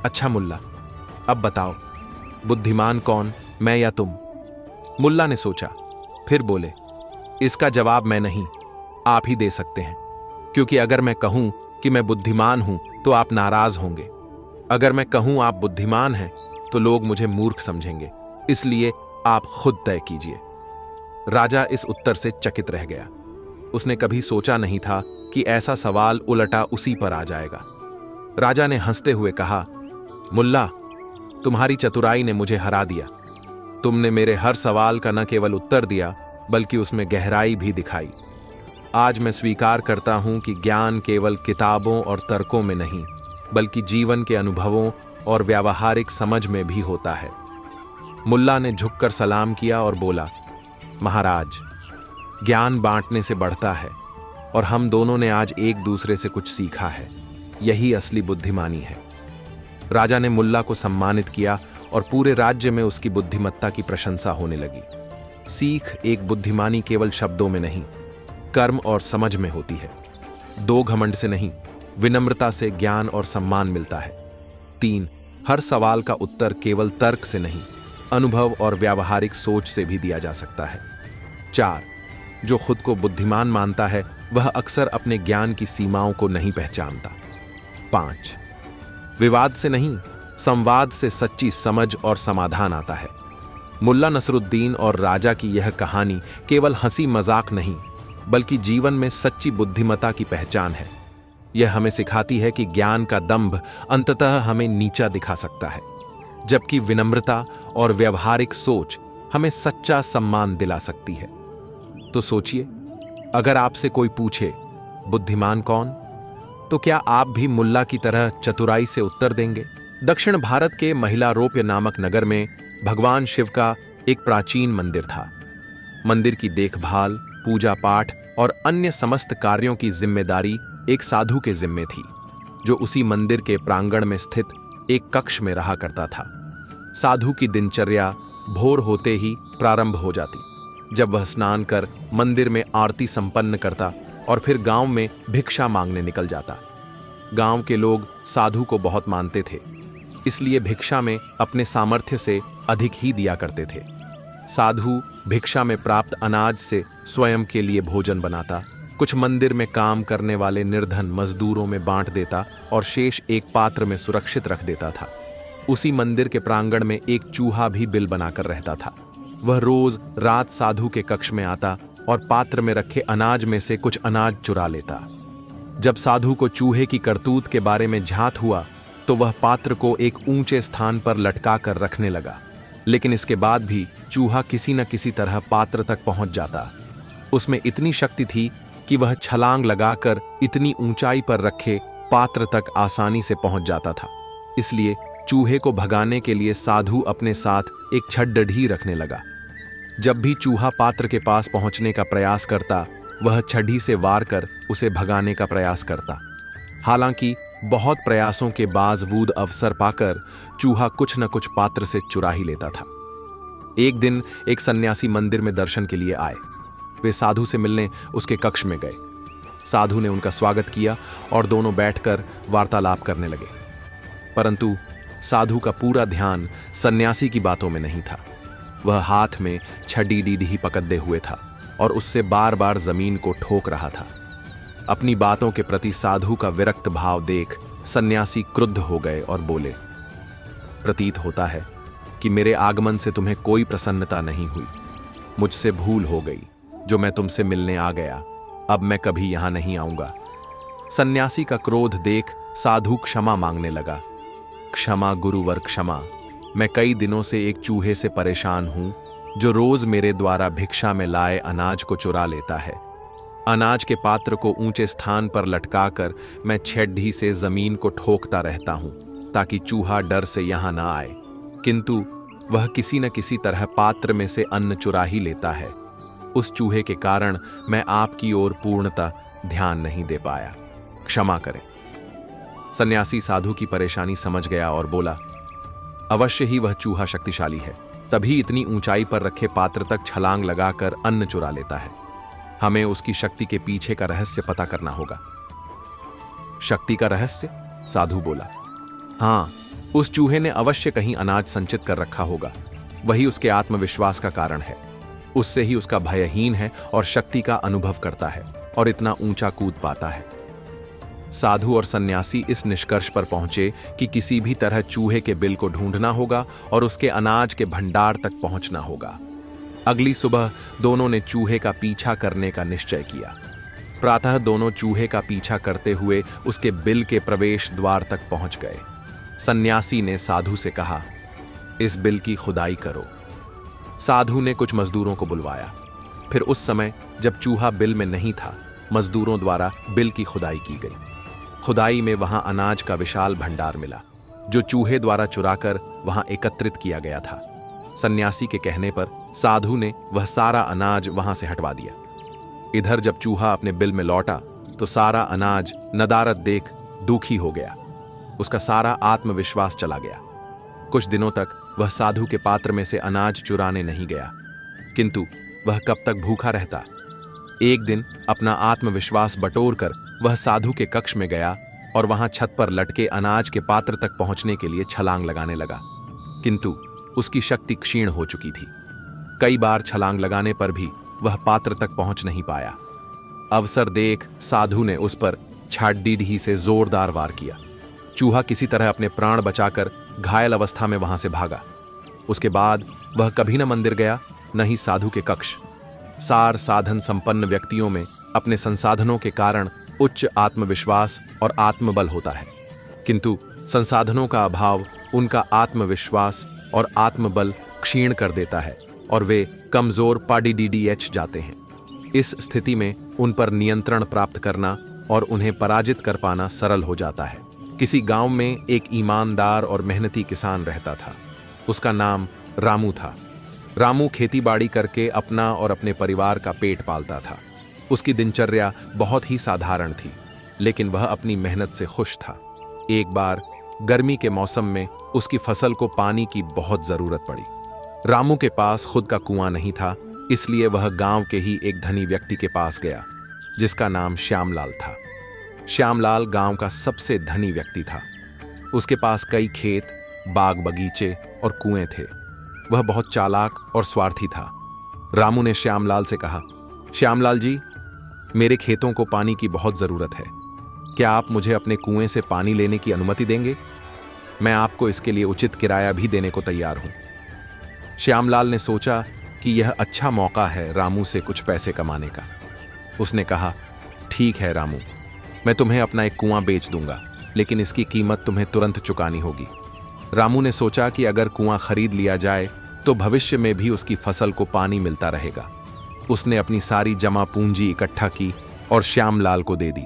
अच्छा मुल्ला, अब बताओ, बुद्धिमान कौन, मैं या तुम? मुल्ला ने सोचा, फिर बोले, इसका जवाब मैं नहीं, आप ही दे सकते हैं, क्योंकि अगर मैं कहूं कि मैं बुद्धिमान हूं तो आप नाराज होंगे। अगर मैं कहूं आप बुद्धिमान हैं तो लोग मुझे मूर्ख समझेंगे, इसलिए आप खुद तय कीजिए। राजा इस उत्तर से चकित रह गया। उसने कभी सोचा नहीं था कि ऐसा सवाल उलटा उसी पर आ जाएगा। राजा ने हंसते हुए कहा, मुल्ला, तुम्हारी चतुराई ने मुझे हरा दिया। तुमने मेरे हर सवाल का न केवल उत्तर दिया, बल्कि उसमें गहराई भी दिखाई। आज मैं स्वीकार करता हूं कि ज्ञान केवल किताबों और तर्कों में नहीं, बल्कि जीवन के अनुभवों और व्यावहारिक समझ में भी होता है। मुल्ला ने झुककर सलाम किया और बोला, महाराज, ज्ञान बांटने से बढ़ता है, और हम दोनों ने आज एक दूसरे से कुछ सीखा है। यही असली बुद्धिमानी है। राजा ने मुल्ला को सम्मानित किया और पूरे राज्य में उसकी बुद्धिमत्ता की प्रशंसा होने लगी। सीख एक बुद्धिमानी केवल शब्दों में नहीं, कर्म और समझ में होती है। दो घमंड से नहीं, विनम्रता से ज्ञान और सम्मान मिलता है। 3, हर सवाल का उत्तर केवल तर्क से नहीं, अनुभव और व्यावहारिक सोच से भी दिया जा सकता है। 4, जो खुद को बुद्धिमान मानता है वह अक्सर अपने ज्ञान की सीमाओं को नहीं पहचानता। 5, विवाद से नहीं, संवाद से सच्ची समझ और समाधान आता है। मुल्ला नसरुद्दीन और राजा की यह कहानी केवल हंसी मजाक नहीं, बल्कि जीवन में सच्ची बुद्धिमत्ता की पहचान है। यह हमें सिखाती है कि ज्ञान का दंभ अंततः हमें नीचा दिखा सकता है, जबकि विनम्रता और व्यवहारिक सोच हमें सच्चा सम्मान दिला सकती है। तो सोचिए, अगर आपसे कोई पूछे, बुद्धिमान कौन, तो क्या आप भी मुल्ला की तरह चतुराई से उत्तर देंगे? दक्षिण भारत के महिलारोप्य नामक नगर में भगवान शिव का एक प्राचीन मंदिर था। मंदिर की देखभाल, पूजा पाठ और अन्य समस्त कार्यों की जिम्मेदारी एक साधु के जिम्मे थी, जो उसी मंदिर के प्रांगण में स्थित एक कक्ष में रहा करता था। साधु की दिनचर्या भोर होते ही प्रारंभ हो जाती, जब वह स्नान कर मंदिर में आरती संपन्न करता और फिर गांव में भिक्षा मांगने निकल जाता। गांव के लोग साधु को बहुत मानते थे, इसलिए भिक्षा में अपने सामर्थ्य से अधिक ही दिया करते थे। साधु भिक्षा में प्राप्त अनाज से स्वयं के लिए भोजन बनाता, कुछ मंदिर में काम करने वाले निर्धन मजदूरों में बांट देता और शेष एक पात्र में सुरक्षित रख देता था। उसी मंदिर के प्रांगण में एक चूहा भी बिल बनाकर रहता था। वह रोज रात साधु के कक्ष में आता और पात्र में रखे अनाज में से कुछ अनाज चुरा लेता। जब साधु को चूहे की करतूत के बारे में झात हुआ तो वह पात्र को एक ऊंचे स्थान पर लटका कर रखने लगा, लेकिन इसके बाद भी चूहा किसी न किसी तरह पात्र तक पहुंच जाता। उसमें इतनी शक्ति थी कि वह छलांग लगाकर इतनी ऊंचाई पर रखे पात्र तक आसानी से पहुंच जाता था। इसलिए चूहे को भगाने के लिए साधु अपने साथ एक छड्डी रखने लगा। जब भी चूहा पात्र के पास पहुंचने का प्रयास करता, वह छड़ी से वार कर उसे भगाने का प्रयास करता। हालांकि बहुत प्रयासों के बावजूद अवसर पाकर चूहा कुछ न कुछ पात्र से चुरा ही लेता था। एक दिन एक सन्यासी मंदिर में दर्शन के लिए आए। वे साधु से मिलने उसके कक्ष में गए। साधु ने उनका स्वागत किया और दोनों बैठकर वार्तालाप करने लगे। परंतु साधु का पूरा ध्यान सन्यासी की बातों में नहीं था। वह हाथ में छड़ी पकड़े हुए था और उससे बार बार जमीन को ठोक रहा था। अपनी बातों के प्रति साधु का विरक्त भाव देख सन्यासी क्रुद्ध हो गए और बोले, प्रतीत होता है कि मेरे आगमन से तुम्हें कोई प्रसन्नता नहीं हुई। मुझसे भूल हो गई जो मैं तुमसे मिलने आ गया। अब मैं कभी यहां नहीं आऊंगा। सन्यासी का क्रोध देख साधु क्षमा मांगने लगा। क्षमा गुरुवर क्षमा। मैं कई दिनों से एक चूहे से परेशान हूं जो रोज मेरे द्वारा भिक्षा में लाए अनाज को चुरा लेता है। अनाज के पात्र को ऊंचे स्थान पर लटकाकर मैं छड़ी से जमीन को ठोकता रहता हूं ताकि चूहा डर से यहां ना आए, किंतु वह किसी न किसी तरह पात्र में से अन्न चुरा ही लेता है। उस चूहे के कारण मैं आपकी ओर पूर्णतः ध्यान नहीं दे पाया। क्षमा करें। सन्यासी साधु की परेशानी समझ गया और बोला, अवश्य ही वह चूहा शक्तिशाली है, तभी इतनी ऊंचाई पर रखे पात्र तक छलांग लगाकर अन्न चुरा लेता है। हमें उसकी शक्ति के पीछे का रहस्य पता करना होगा। शक्ति का रहस्य? साधु बोला, हाँ, उस चूहे ने अवश्य कहीं अनाज संचित कर रखा होगा। वही उसके आत्मविश्वास का कारण है। उससे ही उसका भयहीन है और शक्ति का अनुभव करता है और इतना ऊंचा कूद पाता है। साधु और सन्यासी इस निष्कर्ष पर पहुंचे कि किसी भी तरह चूहे के बिल को ढूंढना होगा और उसके अनाज के भंडार तक पहुंचना होगा। अगली सुबह दोनों ने चूहे का पीछा करने का निश्चय किया। प्रातः दोनों चूहे का पीछा करते हुए उसके बिल के प्रवेश द्वार तक पहुंच गए। सन्यासी ने साधु से कहा, इस बिल की खुदाई करो। साधु ने कुछ मजदूरों को बुलवाया। फिर उस समय जब चूहा बिल में नहीं था, मजदूरों द्वारा बिल की खुदाई की गई। खुदाई में वहां अनाज का विशाल भंडार मिला जो चूहे द्वारा चुराकर वहां एकत्रित किया गया था। सन्यासी के कहने पर साधु ने वह सारा अनाज वहां से हटवा दिया। इधर जब चूहा अपने बिल में लौटा तो सारा अनाज नदारत देख दुखी हो गया। उसका सारा आत्मविश्वास चला गया। कुछ दिनों तक वह साधु के पात्र में से अनाज चुराने नहीं गया, किंतु वह कब तक भूखा रहता। एक दिन अपना आत्मविश्वास बटोरकर वह साधु के कक्ष में गया और वहां छत पर लटके अनाज के पात्र तक पहुंचने के लिए छलांग लगाने लगा, किंतु उसकी शक्ति क्षीण हो चुकी थी। कई बार छलांग लगाने पर भी वह पात्र तक पहुंच नहीं पाया। अवसर देख साधु ने उस पर छाड़ी से जोरदार वार किया। चूहा किसी तरह अपने प्राण बचाकर घायल अवस्था में वहां से भागा। उसके बाद वह कभी न मंदिर गया, न ही साधु के कक्ष। सार साधन संपन्न व्यक्तियों में अपने संसाधनों के कारण उच्च आत्मविश्वास और आत्मबल होता है, किंतु संसाधनों का अभाव उनका आत्मविश्वास और आत्मबल क्षीण कर देता है और वे कमजोर पाडीडीएच जाते हैं। इस स्थिति में उन पर नियंत्रण प्राप्त करना और उन्हें पराजित कर पाना सरल हो जाता है। किसी गांव में एक ईमानदार और मेहनती किसान रहता था। उसका नाम रामू था। रामू खेतीबाड़ी करके अपना और अपने परिवार का पेट पालता था। उसकी दिनचर्या बहुत ही साधारण थी, लेकिन वह अपनी मेहनत से खुश था। एक बार गर्मी के मौसम में उसकी फसल को पानी की बहुत जरूरत पड़ी। रामू के पास खुद का कुआं नहीं था, इसलिए वह गांव के ही एक धनी व्यक्ति के पास गया जिसका नाम श्यामलाल था। श्यामलाल गांव का सबसे धनी व्यक्ति था। उसके पास कई खेत, बाग बगीचे और कुएं थे। वह बहुत चालाक और स्वार्थी था। रामू ने श्यामलाल से कहा, श्यामलाल जी, मेरे खेतों को पानी की बहुत जरूरत है। क्या आप मुझे अपने कुएं से पानी लेने की अनुमति देंगे? मैं आपको इसके लिए उचित किराया भी देने को तैयार हूं। श्यामलाल ने सोचा कि यह अच्छा मौका है रामू से कुछ पैसे कमाने का। उसने कहा, ठीक है रामू, मैं तुम्हें अपना एक कुआं बेच दूंगा, लेकिन इसकी कीमत तुम्हें तुरंत चुकानी होगी। रामू ने सोचा कि अगर कुआं खरीद लिया जाए तो भविष्य में भी उसकी फसल को पानी मिलता रहेगा। उसने अपनी सारी जमा पूंजी इकट्ठा की और श्यामलाल को दे दी।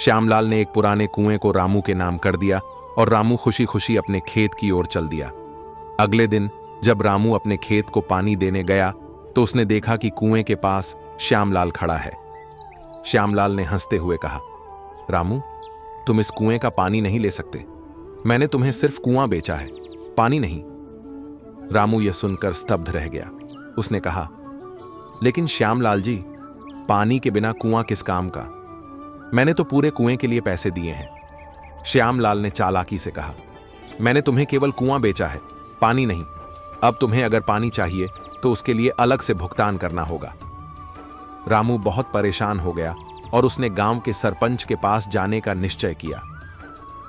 श्यामलाल ने एक पुराने कुएं को रामू के नाम कर दिया और रामू खुशी खुशी अपने खेत की ओर चल दिया। अगले दिन जब रामू अपने खेत को पानी देने गया तो उसने देखा कि कुएं के पास श्यामलाल खड़ा है। श्यामलाल ने हंसते हुए कहा, रामू, तुम इस कुएं का पानी नहीं ले सकते। मैंने तुम्हें सिर्फ कुआं बेचा है, पानी नहीं। रामू यह सुनकर स्तब्ध रह गया। उसने कहा, लेकिन श्यामलाल जी, पानी के बिना कुआं किस काम का? मैंने तो पूरे कुएं के लिए पैसे दिए हैं। श्यामलाल ने चालाकी से कहा, मैंने तुम्हें केवल कुआं बेचा है, पानी नहीं। अब तुम्हें अगर पानी चाहिए तो उसके लिए अलग से भुगतान करना होगा। रामू बहुत परेशान हो गया और उसने गांव के सरपंच के पास जाने का निश्चय किया।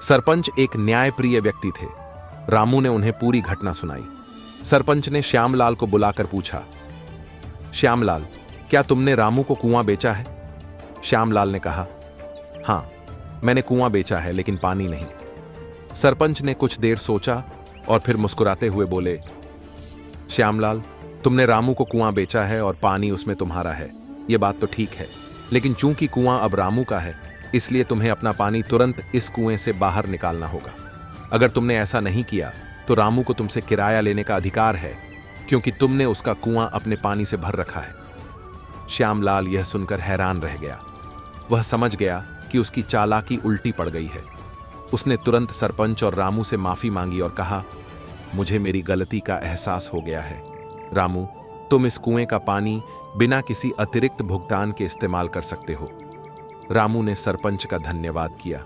सरपंच एक न्यायप्रिय व्यक्ति थे। रामू ने उन्हें पूरी घटना सुनाई। सरपंच ने श्यामलाल को बुलाकर पूछा, श्यामलाल, क्या तुमने रामू को कुआं बेचा है? श्यामलाल ने कहा, हां, मैंने कुआं बेचा है, लेकिन पानी नहीं। सरपंच ने कुछ देर सोचा और फिर मुस्कुराते हुए बोले, श्यामलाल, तुमने रामू को कुआं बेचा है और पानी उसमें तुम्हारा है, यह बात तो ठीक है, लेकिन चूंकि कुआं अब रामू का है, इसलिए तुम्हें अपना पानी तुरंत इस कुएं से बाहर निकालना होगा। अगर तुमने ऐसा नहीं किया तो रामू को तुमसे किराया लेने का अधिकार है, क्योंकि तुमने उसका कुआं अपने पानी से भर रखा है। श्यामलाल यह सुनकर हैरान रह गया। वह समझ गया कि उसकी चालाकी उल्टी पड़ गई है। उसने तुरंत सरपंच और रामू से माफी मांगी और कहा, मुझे मेरी गलती का एहसास हो गया है। रामू, तुम इस कुएं का पानी बिना किसी अतिरिक्त भुगतान के इस्तेमाल कर सकते हो। रामू ने सरपंच का धन्यवाद किया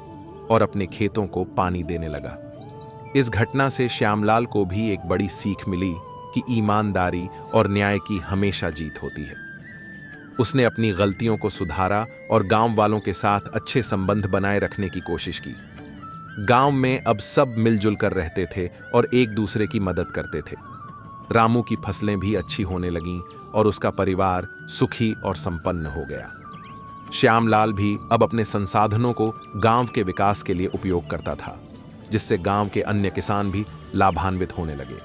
और अपने खेतों को पानी देने लगा। इस घटना से श्यामलाल को भी एक बड़ी सीख मिली कि ईमानदारी और न्याय की हमेशा जीत होती है। उसने अपनी गलतियों को सुधारा और गांव वालों के साथ अच्छे संबंध बनाए रखने की कोशिश की। गांव में अब सब मिलजुल कर रहते थे और एक दूसरे की मदद करते थे। रामू की फसलें भी अच्छी होने लगीं और उसका परिवार सुखी और संपन्न हो गया। श्यामलाल भी अब अपने संसाधनों को गांव के विकास के लिए उपयोग करता था, जिससे गांव के अन्य किसान भी लाभान्वित होने लगे।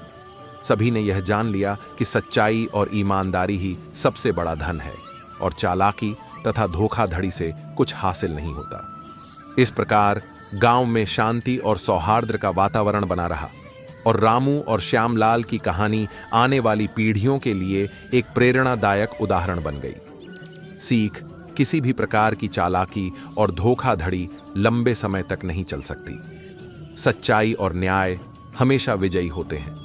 सभी ने यह जान लिया कि सच्चाई और ईमानदारी ही सबसे बड़ा धन है और चालाकी तथा धोखाधड़ी से कुछ हासिल नहीं होता। इस प्रकार गांव में शांति और सौहार्द का वातावरण बना रहा और रामू और श्यामलाल की कहानी आने वाली पीढ़ियों के लिए एक प्रेरणादायक उदाहरण बन गई। सीख, किसी भी प्रकार की चालाकी और धोखाधड़ी लंबे समय तक नहीं चल सकती। सच्चाई और न्याय हमेशा विजयी होते हैं।